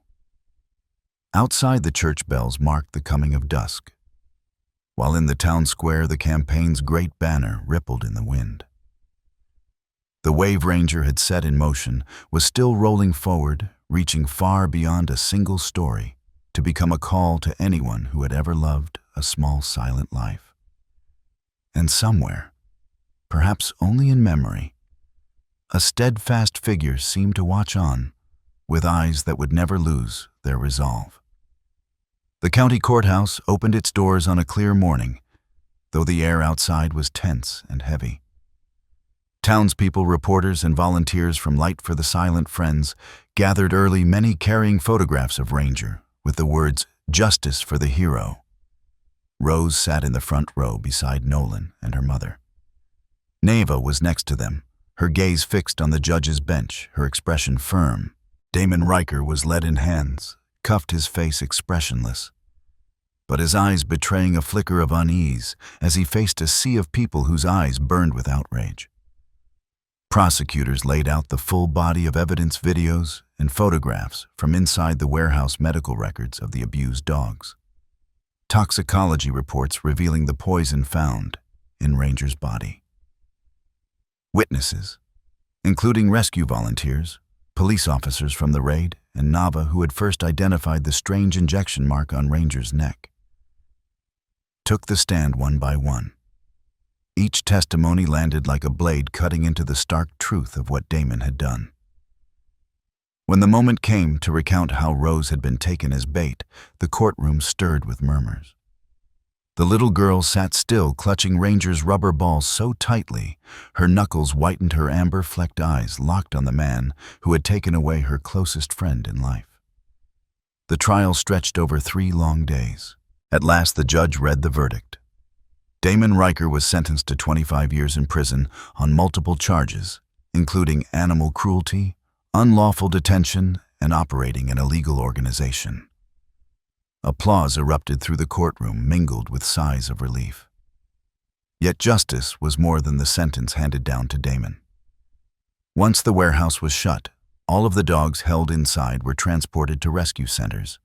Outside, the church bells marked the coming of dusk, while in the town square the campaign's great banner rippled in the wind. The wave Ranger had set in motion was still rolling forward, reaching far beyond a single story, to become a call to anyone who had ever loved a small silent life. And somewhere, perhaps only in memory, a steadfast figure seemed to watch on, with eyes that would never lose their resolve. The county courthouse opened its doors on a clear morning, though the air outside was tense and heavy. Townspeople, reporters, and volunteers from Light for the Silent Friends gathered early, many carrying photographs of Ranger with the words, "Justice for the Hero." Rose sat in the front row beside Nolan and her mother. Neva was next to them, her gaze fixed on the judge's bench, her expression firm. Damon Riker was led in hands, cuffed, his face expressionless, but his eyes betraying a flicker of unease as he faced a sea of people whose eyes burned with outrage. Prosecutors laid out the full body of evidence, videos and photographs from inside the warehouse, medical records of the abused dogs. Toxicology reports revealing the poison found in Ranger's body. Witnesses, including rescue volunteers, police officers from the raid, and Nava, who had first identified the strange injection mark on Ranger's neck, took the stand one by one. Each testimony landed like a blade cutting into the stark truth of what Damon had done. When the moment came to recount how Rose had been taken as bait, the courtroom stirred with murmurs. The little girl sat still, clutching Ranger's rubber ball so tightly, her knuckles whitened, her amber-flecked eyes locked on the man who had taken away her closest friend in life. The trial stretched over 3 long days. At last the judge read the verdict. Damon Riker was sentenced to 25 years in prison on multiple charges, including animal cruelty, unlawful detention, and operating an illegal organization. Applause erupted through the courtroom, mingled with sighs of relief. Yet justice was more than the sentence handed down to Damon. Once the warehouse was shut, all of the dogs held inside were transported to rescue centers.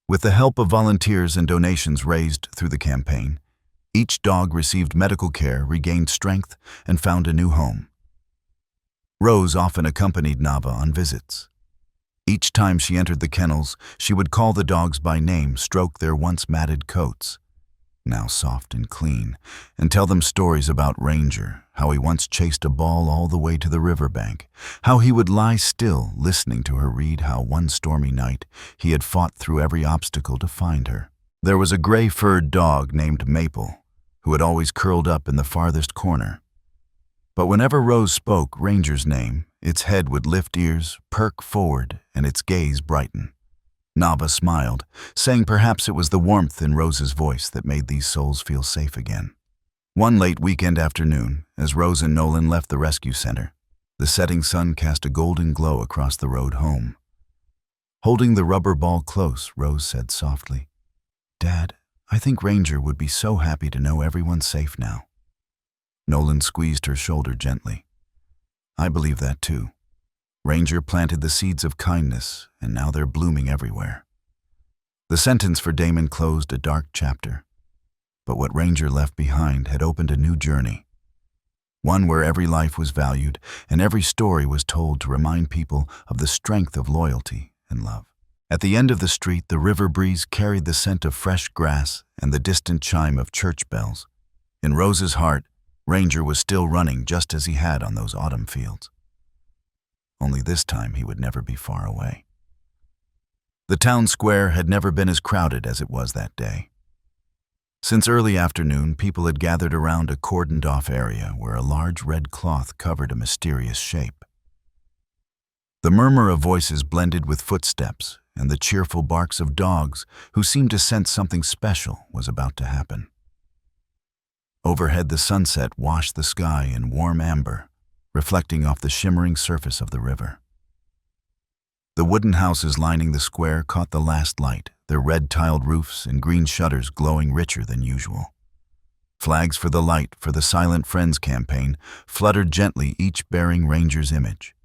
With the help of volunteers and donations raised through the campaign, each dog received medical care, regained strength, and found a new home. Rose often accompanied Nava on visits. Each time she entered the kennels, she would call the dogs by name, stroke their once matted coats, now soft and clean, and tell them stories about Ranger, how he once chased a ball all the way to the riverbank, how he would lie still listening to her read how one stormy night he had fought through every obstacle to find her. There was a gray-furred dog named Maple, who had always curled up in the farthest corner. But whenever Rose spoke Ranger's name, its head would lift ears, perk forward, and its gaze brighten. Nava smiled, saying perhaps it was the warmth in Rose's voice that made these souls feel safe again. One late weekend afternoon, as Rose and Nolan left the rescue center, the setting sun cast a golden glow across the road home. Holding the rubber ball close, Rose said softly, "Dad, I think Ranger would be so happy to know everyone's safe now." Nolan squeezed her shoulder gently. "I believe that too. Ranger planted the seeds of kindness, and now they're blooming everywhere." The sentence for Damon closed a dark chapter, but what Ranger left behind had opened a new journey. One where every life was valued and every story was told to remind people of the strength of loyalty and love. At the end of the street, the river breeze carried the scent of fresh grass and the distant chime of church bells. In Rose's heart, Ranger was still running just as he had on those autumn fields. Only this time he would never be far away. The town square had never been as crowded as it was that day. Since early afternoon, people had gathered around a cordoned-off area where a large red cloth covered a mysterious shape. The murmur of voices blended with footsteps and the cheerful barks of dogs who seemed to sense something special was about to happen. Overhead, the sunset washed the sky in warm amber, reflecting off the shimmering surface of the river. The wooden houses lining the square caught the last light, their red-tiled roofs and green shutters glowing richer than usual. Flags for the Light for the Silent Friends campaign fluttered gently, each bearing Ranger's image.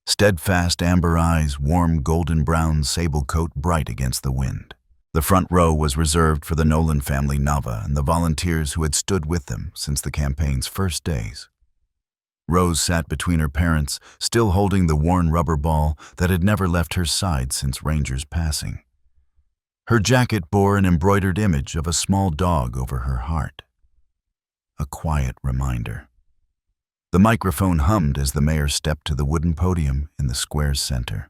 Steadfast amber eyes, warm golden-brown sable coat bright against the wind. The front row was reserved for the Nolan family, Nava, and the volunteers who had stood with them since the campaign's first days. Rose sat between her parents, still holding the worn rubber ball that had never left her side since Ranger's passing. Her jacket bore an embroidered image of a small dog over her heart. A quiet reminder. The microphone hummed as the mayor stepped to the wooden podium in the square's center.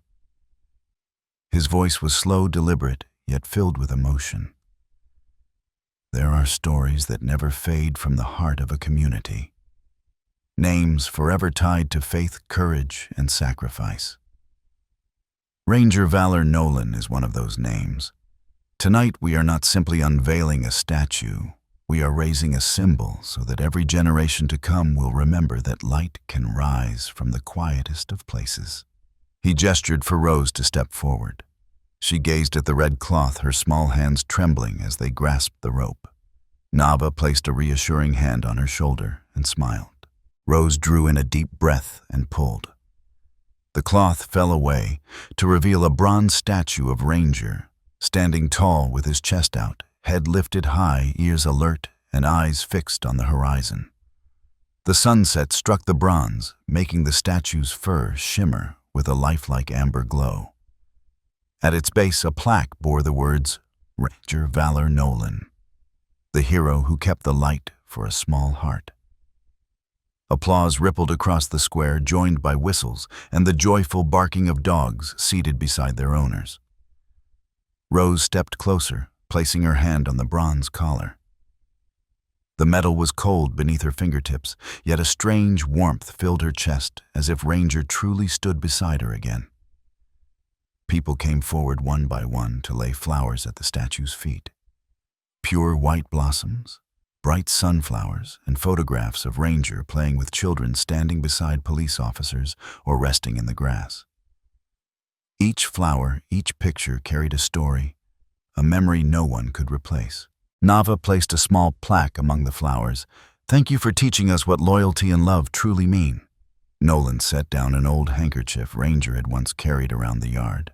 His voice was slow, deliberate, yet filled with emotion. There are stories that never fade from the heart of a community. Names forever tied to faith, courage, and sacrifice. Ranger Valor Nolan is one of those names. Tonight we are not simply unveiling a statue. We are raising a symbol so that every generation to come will remember that light can rise from the quietest of places. He gestured for Rose to step forward. She gazed at the red cloth, her small hands trembling as they grasped the rope. Nava placed a reassuring hand on her shoulder and smiled. Rose drew in a deep breath and pulled. The cloth fell away to reveal a bronze statue of Ranger, standing tall with his chest out, head lifted high, ears alert, and eyes fixed on the horizon. The sunset struck the bronze, making the statue's fur shimmer with a lifelike amber glow. At its base, a plaque bore the words, Ranger Valor Nolan, the hero who kept the light for a small heart. Applause rippled across the square, joined by whistles and the joyful barking of dogs seated beside their owners. Rose stepped closer, placing her hand on the bronze collar. The metal was cold beneath her fingertips, yet a strange warmth filled her chest, as if Ranger truly stood beside her again. People came forward one by one to lay flowers at the statue's feet. Pure white blossoms, bright sunflowers, and photographs of Ranger playing with children standing beside police officers or resting in the grass. Each flower, each picture carried a story, a memory no one could replace. Nava placed a small plaque among the flowers. "Thank you for teaching us what loyalty and love truly mean." Nolan set down an old handkerchief Ranger had once carried around the yard.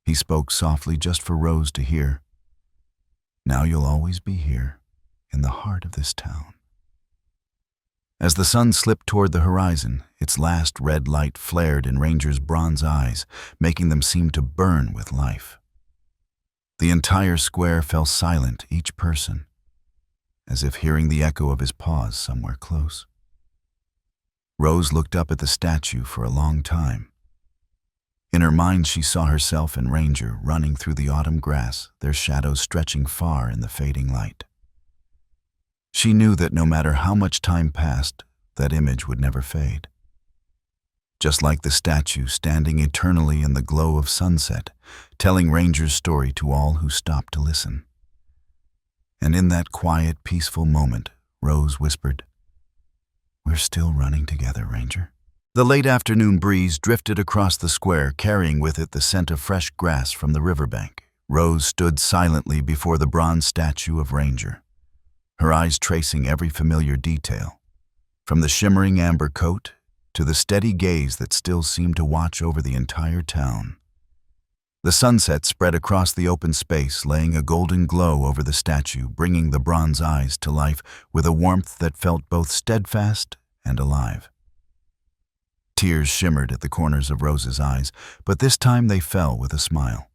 He spoke softly just for Rose to hear. "Now you'll always be here, in the heart of this town." As the sun slipped toward the horizon, its last red light flared in Ranger's bronze eyes, making them seem to burn with life. The entire square fell silent, each person, as if hearing the echo of his pause somewhere close. Rose looked up at the statue for a long time. In her mind, she saw herself and Ranger running through the autumn grass, their shadows stretching far in the fading light. She knew that no matter how much time passed, that image would never fade. Just like the statue standing eternally in the glow of sunset, telling Ranger's story to all who stopped to listen. And in that quiet, peaceful moment, Rose whispered, "We're still running together, Ranger." The late afternoon breeze drifted across the square, carrying with it the scent of fresh grass from the riverbank. Rose stood silently before the bronze statue of Ranger, her eyes tracing every familiar detail, from the shimmering amber coat to the steady gaze that still seemed to watch over the entire town. The sunset spread across the open space, laying a golden glow over the statue, bringing the bronze eyes to life with a warmth that felt both steadfast and alive. Tears shimmered at the corners of Rose's eyes, but this time they fell with a smile.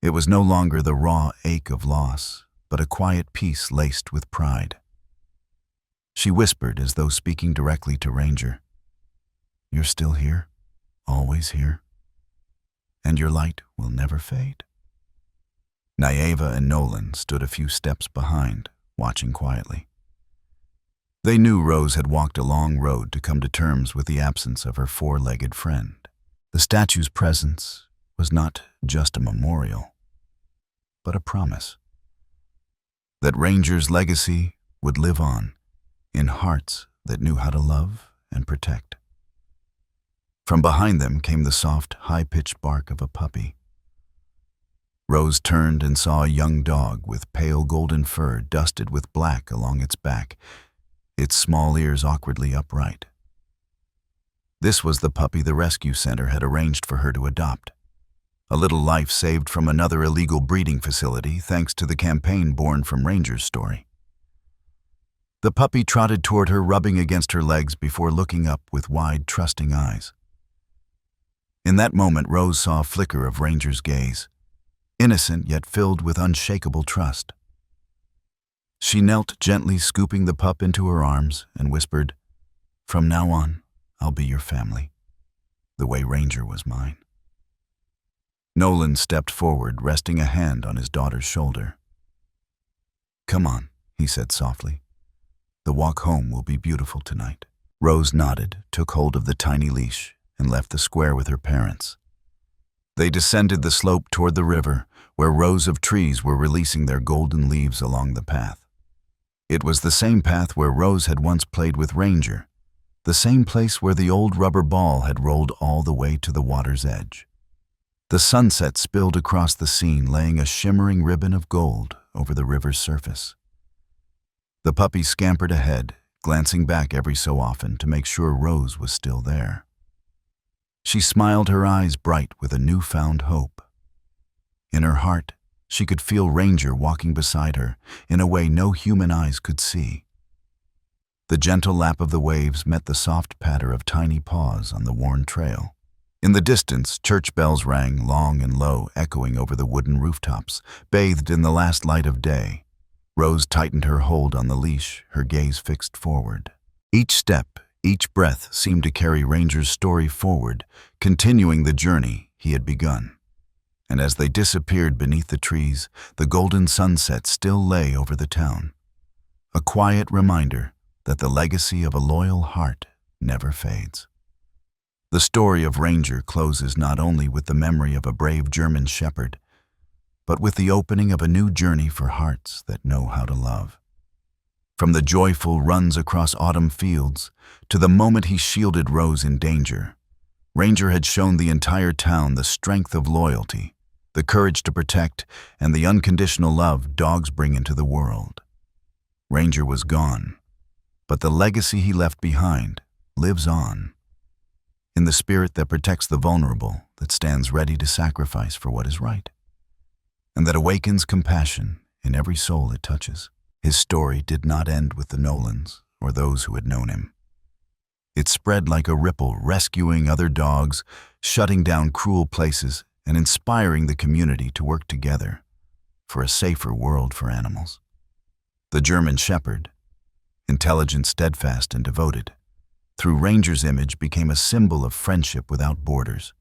It was no longer the raw ache of loss, but a quiet peace laced with pride. She whispered as though speaking directly to Ranger, "You're still here, always here, and your light will never fade." Nyeva and Nolan stood a few steps behind, watching quietly. They knew Rose had walked a long road to come to terms with the absence of her four-legged friend. The statue's presence was not just a memorial, but a promise that Ranger's legacy would live on in hearts that knew how to love and protect. From behind them came the soft, high-pitched bark of a puppy. Rose turned and saw a young dog with pale golden fur dusted with black along its back, its small ears awkwardly upright. This was the puppy the rescue center had arranged for her to adopt, a little life saved from another illegal breeding facility thanks to the campaign born from Ranger's story. The puppy trotted toward her, rubbing against her legs before looking up with wide, trusting eyes. In that moment, Rose saw a flicker of Ranger's gaze, innocent yet filled with unshakable trust. She knelt gently, scooping the pup into her arms, and whispered, "From now on, I'll be your family, the way Ranger was mine." Nolan stepped forward, resting a hand on his daughter's shoulder. "Come on," he said softly. "The walk home will be beautiful tonight." Rose nodded, took hold of the tiny leash, and left the square with her parents. They descended the slope toward the river, where rows of trees were releasing their golden leaves along the path. It was the same path where Rose had once played with Ranger, the same place where the old rubber ball had rolled all the way to the water's edge. The sunset spilled across the scene, laying a shimmering ribbon of gold over the river's surface. The puppy scampered ahead, glancing back every so often to make sure Rose was still there. She smiled, her eyes bright with a newfound hope. In her heart, she could feel Ranger walking beside her in a way no human eyes could see. The gentle lap of the waves met the soft patter of tiny paws on the worn trail. In the distance, church bells rang long and low, echoing over the wooden rooftops, bathed in the last light of day. Rose tightened her hold on the leash, her gaze fixed forward. Each step, each breath seemed to carry Ranger's story forward, continuing the journey he had begun. And as they disappeared beneath the trees, the golden sunset still lay over the town, a quiet reminder that the legacy of a loyal heart never fades. The story of Ranger closes not only with the memory of a brave German shepherd, but with the opening of a new journey for hearts that know how to love. From the joyful runs across autumn fields to the moment he shielded Rose in danger, Ranger had shown the entire town the strength of loyalty, the courage to protect, and the unconditional love dogs bring into the world. Ranger was gone, but the legacy he left behind lives on. In the spirit that protects the vulnerable, that stands ready to sacrifice for what is right, and that awakens compassion in every soul it touches. His story did not end with the Nolans or those who had known him. It spread like a ripple, rescuing other dogs, shutting down cruel places, and inspiring the community to work together for a safer world for animals. The German shepherd, intelligent, steadfast, and devoted, through Ranger's image became a symbol of friendship without borders.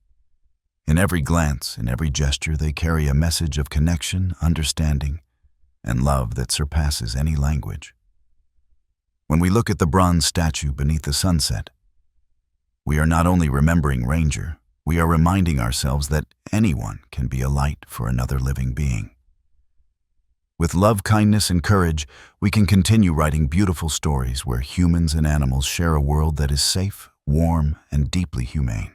In every glance, in every gesture, they carry a message of connection, understanding, and love that surpasses any language. When we look at the bronze statue beneath the sunset, we are not only remembering Ranger, we are reminding ourselves that anyone can be a light for another living being. With love, kindness, and courage, we can continue writing beautiful stories where humans and animals share a world that is safe, warm, and deeply humane.